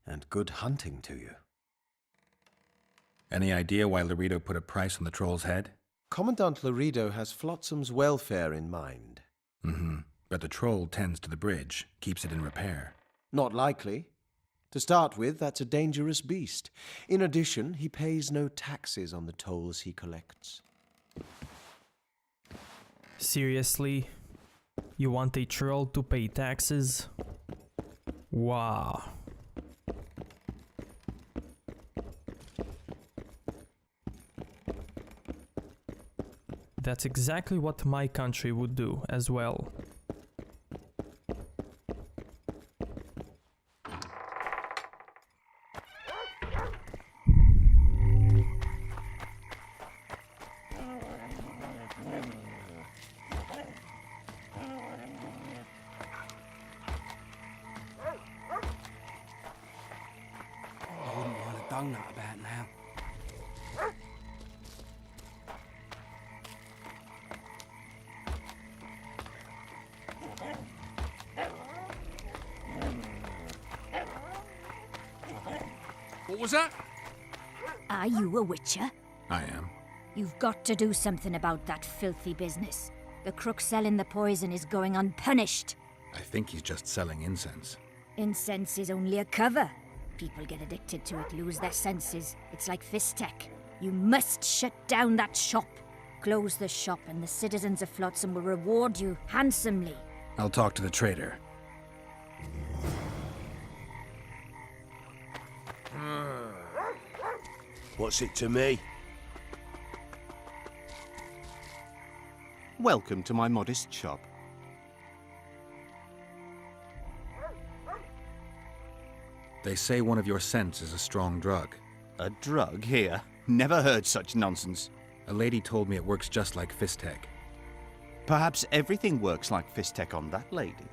And good hunting to you. Any idea why Laredo put a price on the troll's head? Commandant Laredo has Flotsam's welfare in mind. Mm-hmm. But the troll tends to the bridge, keeps it in repair. Not likely. To start with, that's a dangerous beast. In addition, he pays no taxes on the tolls he collects. Seriously? You want a troll to pay taxes? Wow. That's exactly what my country would do as well. I wouldn't want a donut about now. What was that? Are you a witcher? I am. You've got to do something about that filthy business. The crook selling the poison is going unpunished. I think he's just selling incense. Incense is only a cover. People get addicted to it, lose their senses. It's like Fistech. You must shut down that shop. Close the shop and the citizens of Flotsam will reward you handsomely. I'll talk to the trader. What's it to me? Welcome to my modest shop. They say one of your scents is a strong drug. A drug here? Never heard such nonsense. A lady told me it works just like Fistech. Perhaps everything works like Fistech on that lady.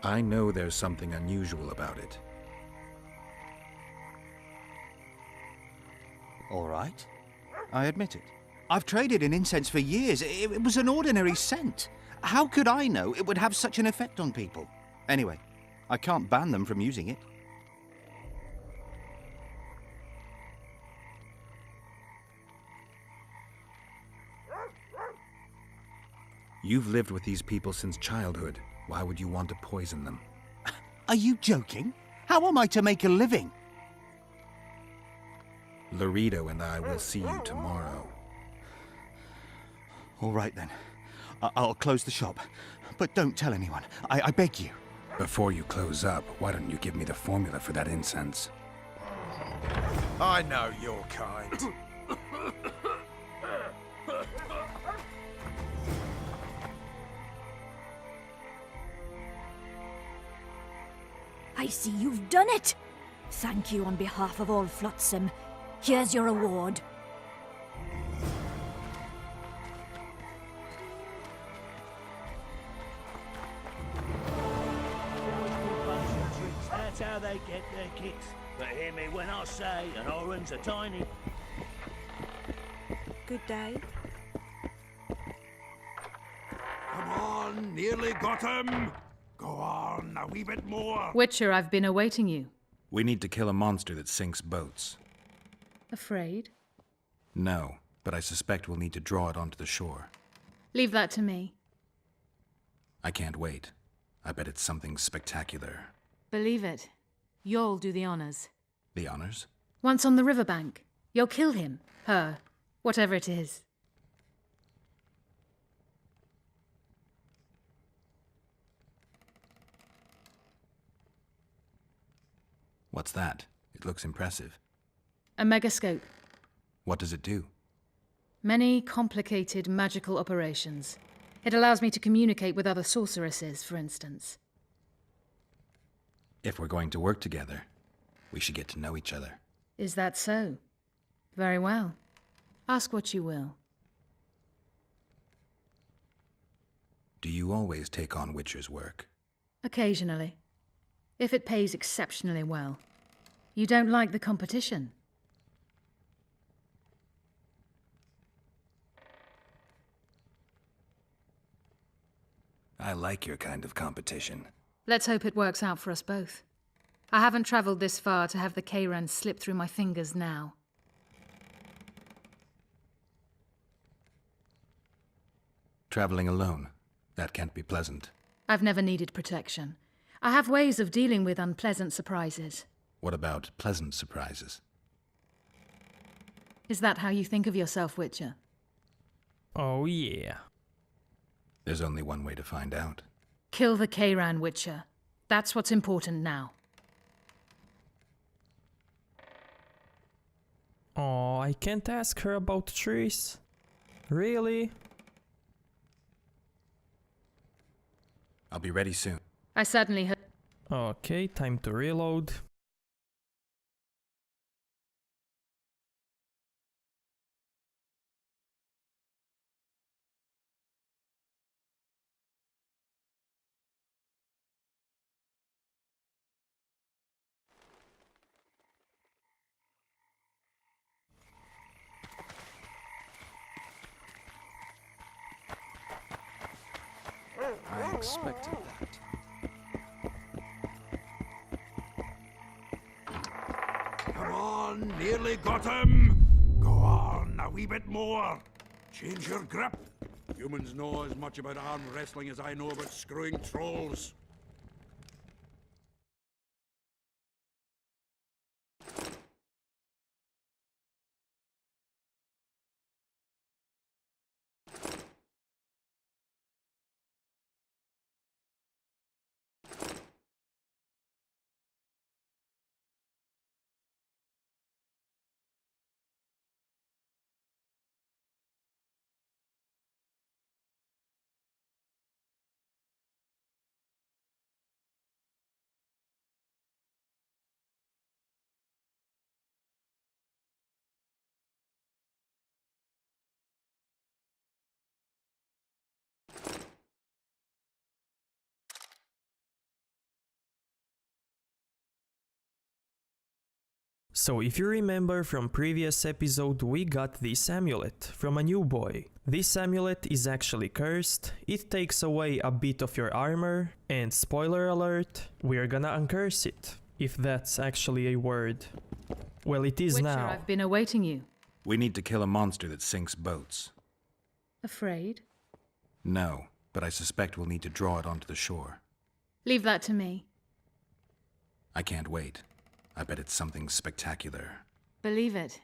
I know there's something unusual about it. All right. I admit it. I've traded in incense for years. It was an ordinary scent. How could I know it would have such an effect on people? Anyway, I can't ban them from using it. You've lived with these people since childhood. Why would you want to poison them? Are you joking? How am I to make a living? Laredo and I will see you tomorrow. All right then. I'll close the shop. But don't tell anyone. I beg you. Before you close up, why don't you give me the formula for that incense? I know your kind. I see you've done it. Thank you on behalf of all Flotsam. Here's your award. That's how they get their kicks. But hear me when I say an orange are tiny. Good day. Come on, nearly got him. Go on, a wee bit more. Witcher, I've been awaiting you. We need to kill a monster that sinks boats. Afraid? No, but I suspect we'll need to draw it onto the shore. Leave that to me. I can't wait. I bet it's something spectacular. Believe it. You'll do the honors. The honors? Once on the riverbank, you'll kill him, her, whatever it is. What's that? It looks impressive. A megascope. What does it do? Many complicated magical operations. It allows me to communicate with other sorceresses, for instance. If we're going to work together, we should get to know each other. Is that so? Very well. Ask what you will. Do you always take on Witcher's work? Occasionally. If it pays exceptionally well. You don't like the competition? I like your kind of competition. Let's hope it works out for us both. I haven't traveled this far to have the Kayran slip through my fingers now. Traveling alone, that can't be pleasant. I've never needed protection. I have ways of dealing with unpleasant surprises. What about pleasant surprises? Is that how you think of yourself, Witcher? Oh yeah. There's only one way to find out. Kill the Kayran, Witcher. That's what's important now. Oh, I can't ask her about trees. Really? I'll be ready soon. I certainly hope. Okay, time to reload. I expected that. Come on, nearly got him. Go on, a wee bit more. Change your grip. Humans know as much about arm wrestling as I know about screwing trolls. So if you remember from previous episode, we got this amulet from a new boy. This amulet is actually cursed, it takes away a bit of your armor, and spoiler alert, we're gonna uncurse it, if that's actually a word. Well, it is Witcher, now. I've been awaiting you. We need to kill a monster that sinks boats. Afraid? No, but I suspect we'll need to draw it onto the shore. Leave that to me. I can't wait. I bet it's something spectacular. Believe it.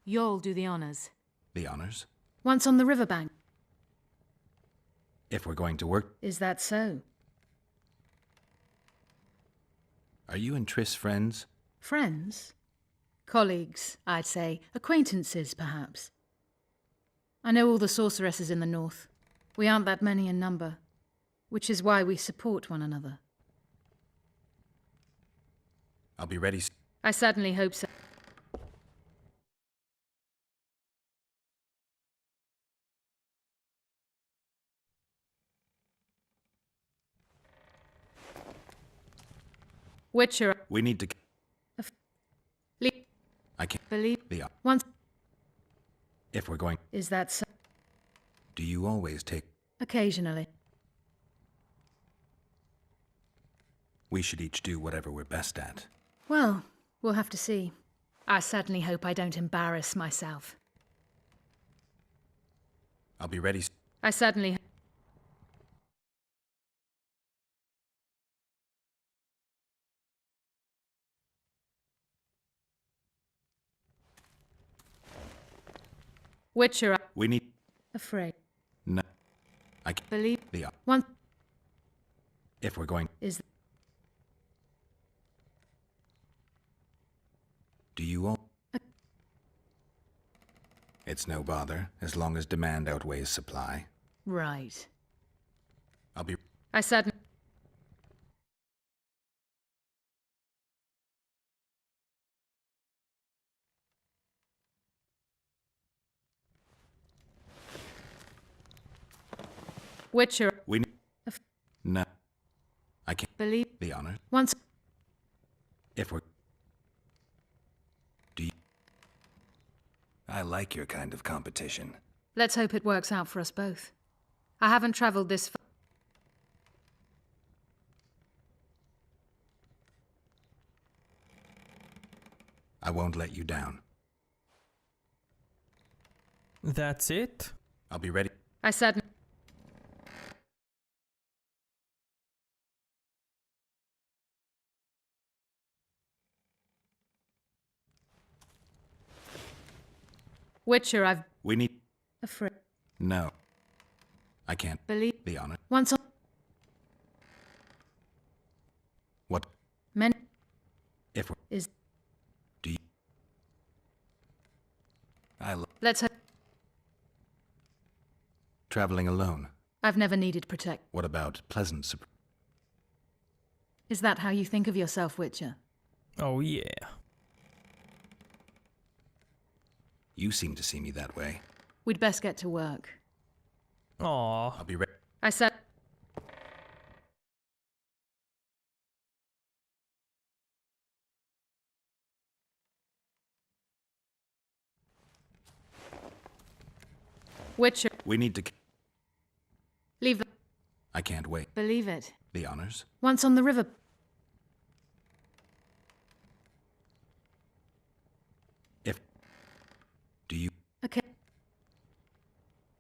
You'll do the honors. The honors? Once on the riverbank. If we're going to work... Is that so? Are you and Triss friends? Friends? Colleagues, I'd say. Acquaintances, perhaps. I know all the sorceresses in the north. We aren't that many in number, which is why we support one another. I'll be ready. I certainly hope so. Witcher. We need to... I can't... Believe... The... Once... If we're going... Is that so? Do you always take... Occasionally. We should each do whatever we're best at. Well, we'll have to see. I certainly hope I don't embarrass myself. I'll be ready. I certainly... Witcher. We need... Afraid. No. I can't... Believe... The... One... If we're going... Is... Do you all... It's no bother, as long as demand outweighs supply. Right. I'll be... I certainly... Witcher. We... No. I can't... Believe... The honor. Once... If we're... Do you... I like your kind of competition. Let's hope it works out for us both. I haven't traveled this far. I won't let you down. That's it? I'll be ready. I certainly... Witcher, I've... We need... Afraid... No. I can't... Believe... The honor. Once on... What? Men... If we're... Is... Do you... Let's hope. Traveling alone. I've never needed protect. What about pleasant surprise? Is that how you think of yourself, Witcher? Oh yeah. You seem to see me that way. We'd best get to work. Aww. I'll be ready. I said... Witcher. We need to... Leave the... I can't wait. Believe it. The honors? Once on the river... If... Do you... Okay.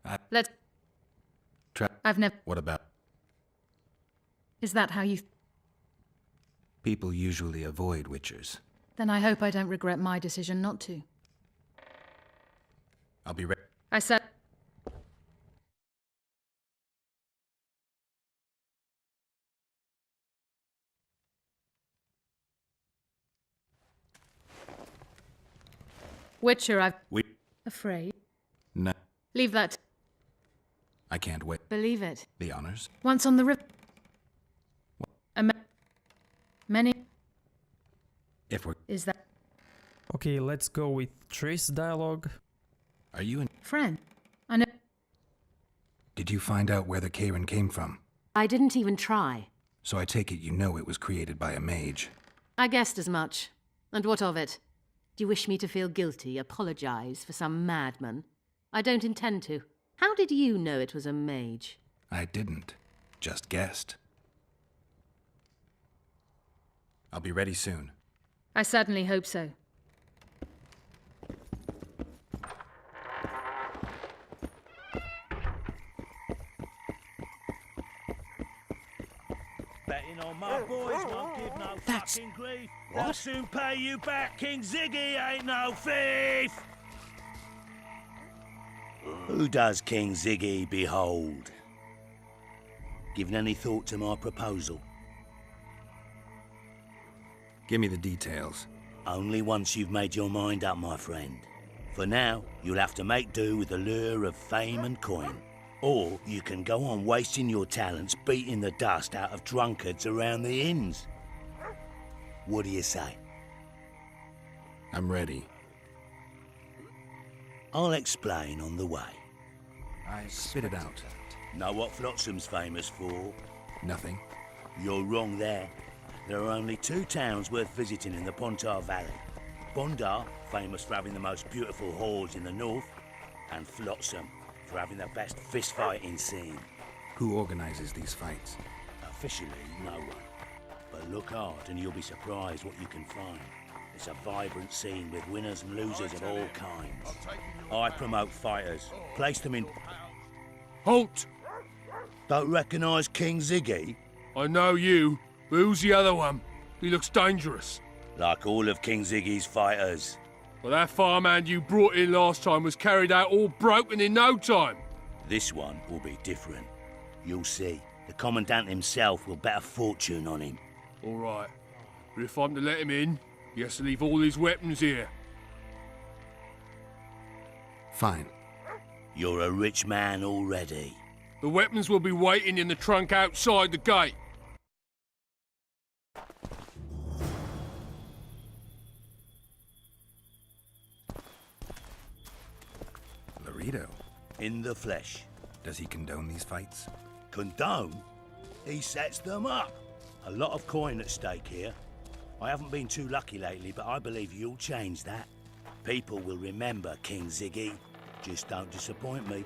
I... Let's... I've never... What about... Is that how you... People usually avoid witchers. Then I hope I don't regret my decision not to. I'll be ready. I said... Witcher, I've... We... Afraid. No. Leave that... I can't wait. Believe it. The honors? Once on the river... Many... If we're... Is that... Okay, let's go with Triss dialogue. Are you in... Friend. I know... Did you find out where the Karen came from? I didn't even try. So I take it you know it was created by a mage. I guessed as much. And what of it? Do you wish me to feel guilty, apologize for some madman? I don't intend to. How did you know it was a mage? I didn't. Just guessed. I'll be ready soon. I certainly hope so. Betting on my boys won't give no fucking grief. I'll soon pay you back. King Ziggy ain't no thief. Who does King Ziggy behold? Given any thought to my proposal? Give me the details. Only once you've made your mind up, my friend. For now, you'll have to make do with the lure of fame and coin. Or you can go on wasting your talents beating the dust out of drunkards around the inns. What do you say? I'm ready. I'll explain on the way. I spit it out. Know what Flotsam's famous for? Nothing. You're wrong there. There are only two towns worth visiting in the Pontar Valley. Bondar, famous for having the most beautiful whores in the north, and Flotsam, for having the best fist-fighting scene. Who organizes these fights? Officially, no one. But look hard and you'll be surprised what you can find. It's a vibrant scene with winners and losers of all kinds. I promote fighters, place them in... Halt! Don't recognise King Ziggy? I know you, but who's the other one? He looks dangerous. Like all of King Ziggy's fighters. Well, that farmhand you brought in last time was carried out all broken in no time. This one will be different. You'll see. The Commandant himself will bet a fortune on him. All right. But if I'm to let him in, he has to leave all his weapons here. Fine. You're a rich man already. The weapons will be waiting in the trunk outside the gate. Laredo. In the flesh. Does he condone these fights? Condone? He sets them up. A lot of coin at stake here. I haven't been too lucky lately, but I believe you'll change that. People will remember King Ziggy. Just don't disappoint me.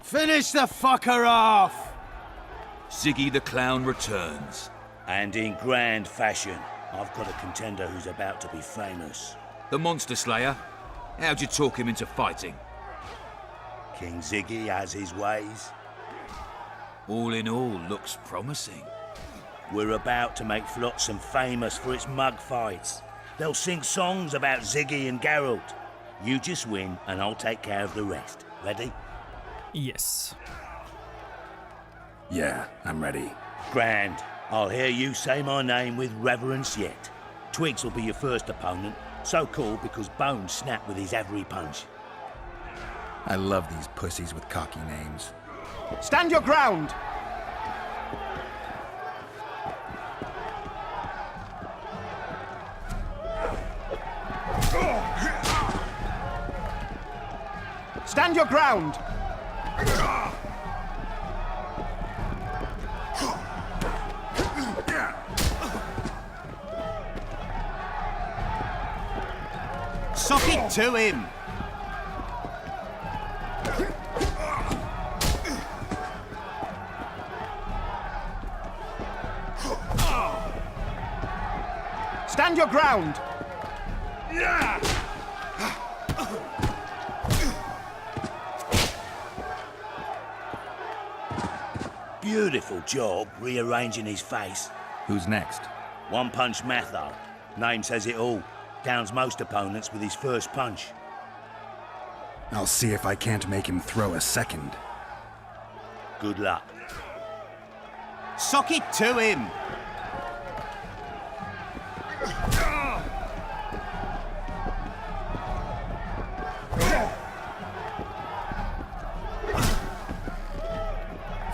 Finish the fucker off! Ziggy the Clown returns. And in grand fashion. I've got a contender who's about to be famous. The Monster Slayer? How'd you talk him into fighting? King Ziggy has his ways. All in all, looks promising. We're about to make Flotsam famous for its mug fights. They'll sing songs about Ziggy and Geralt. You just win and I'll take care of the rest. Ready? Yes. Yeah, I'm ready. Grand. I'll hear you say my name with reverence yet. Twigs will be your first opponent, so called because Bones snapped with his every punch. I love these pussies with cocky names. Stand your ground! Stand your ground! Suck it to him! Stand your ground! Beautiful job rearranging his face. Who's next? One Punch Matho. Name says it all. Downs most opponents with his first punch. I'll see if I can't make him throw a second. Good luck. Suck it to him!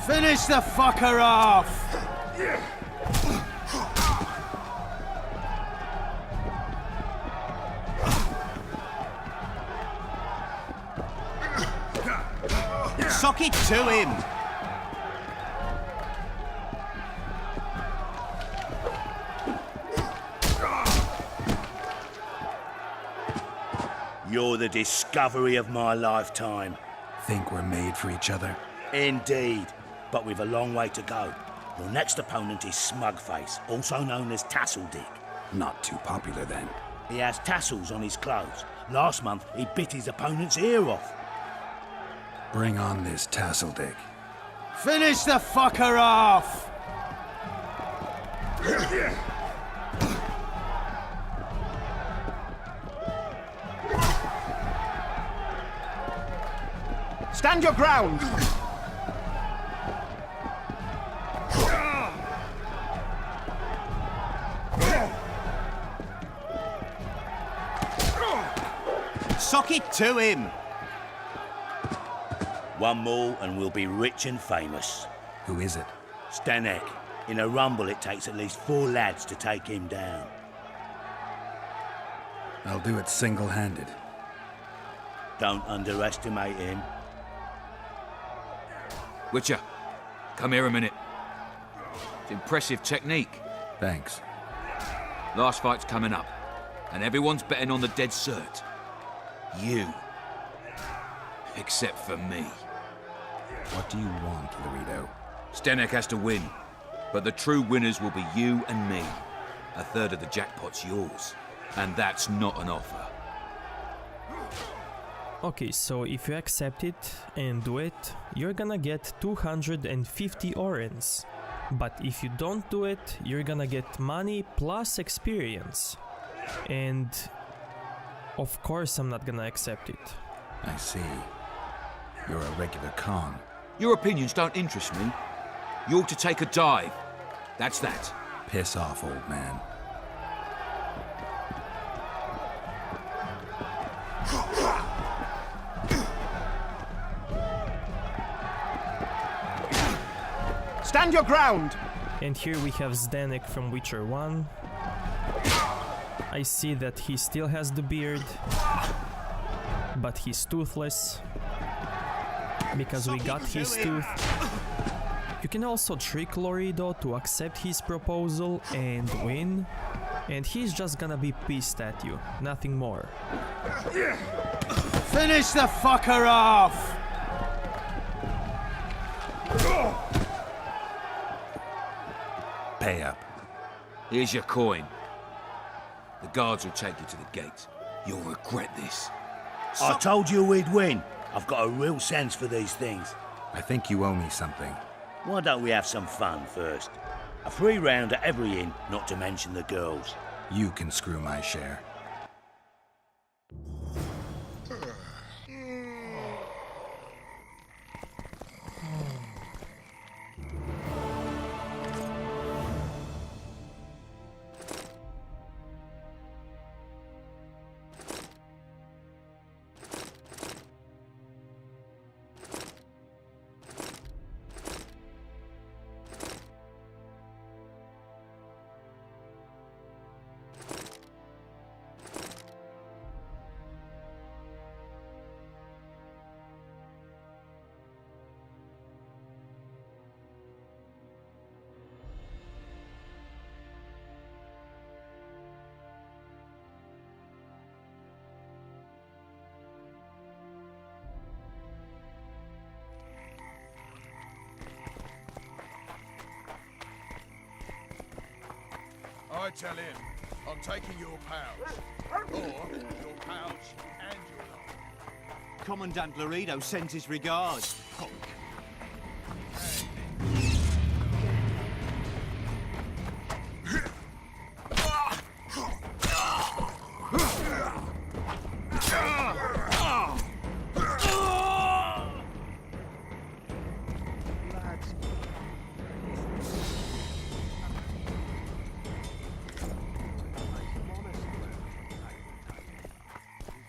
Finish the fucker off! Suck it to him! You're the discovery of my lifetime. Think we're made for each other? Indeed, but we've a long way to go. Your next opponent is Smugface, also known as Tasseldick. Not too popular then. He has tassels on his clothes. Last month, he bit his opponent's ear off. Bring on this Tasseldick. Finish the fucker off! Stand your ground! Suck it to him! One more and we'll be rich and famous. Who is it? Stanek. In a rumble, it takes at least 4 lads to take him down. I'll do it single-handed. Don't underestimate him. Witcher, come here a minute. It's impressive technique. Thanks. Last fight's coming up, and everyone's betting on the dead cert. You. Except for me. What do you want, Laredo? Stanek has to win, but the true winners will be you and me. A third of the jackpot's yours, and that's not an offer. Okay, so if you accept it and do it, you're gonna get 250 orens. But if you don't do it, you're gonna get money plus experience. And of course I'm not gonna accept it. I see. You're a regular con. Your opinions don't interest me. You ought to take a dive. That's that. Piss off, old man. Stand your ground! And here we have Zdenek from Witcher 1. I see that he still has the beard, but he's toothless, because we got his tooth. You can also trick Laredo to accept his proposal and win, and he's just gonna be pissed at you, nothing more. Finish the fucker off! Pay up. Here's your coin. The guards will take you to the gate. You'll regret this. I told you we'd win. I've got a real sense for these things. I think you owe me something. Why don't we have some fun first? A free round at every inn, not to mention the girls. You can screw my share. I tell him, I'm taking your pouch. Or your pouch and your life. Commandant Laredo sends his regards. Punk.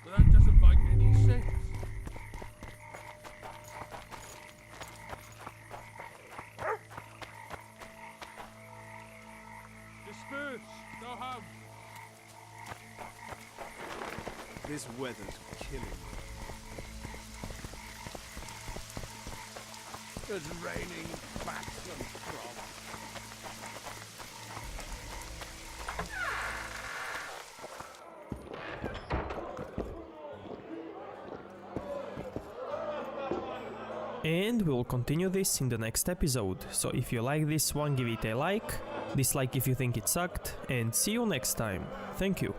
That doesn't make any sense. Disperse! Go home! This weather's killing me. It's raining bats and frogs. And we'll continue this in the next episode, so if you like this one, give it a like, dislike if you think it sucked, and see you next time. Thank you.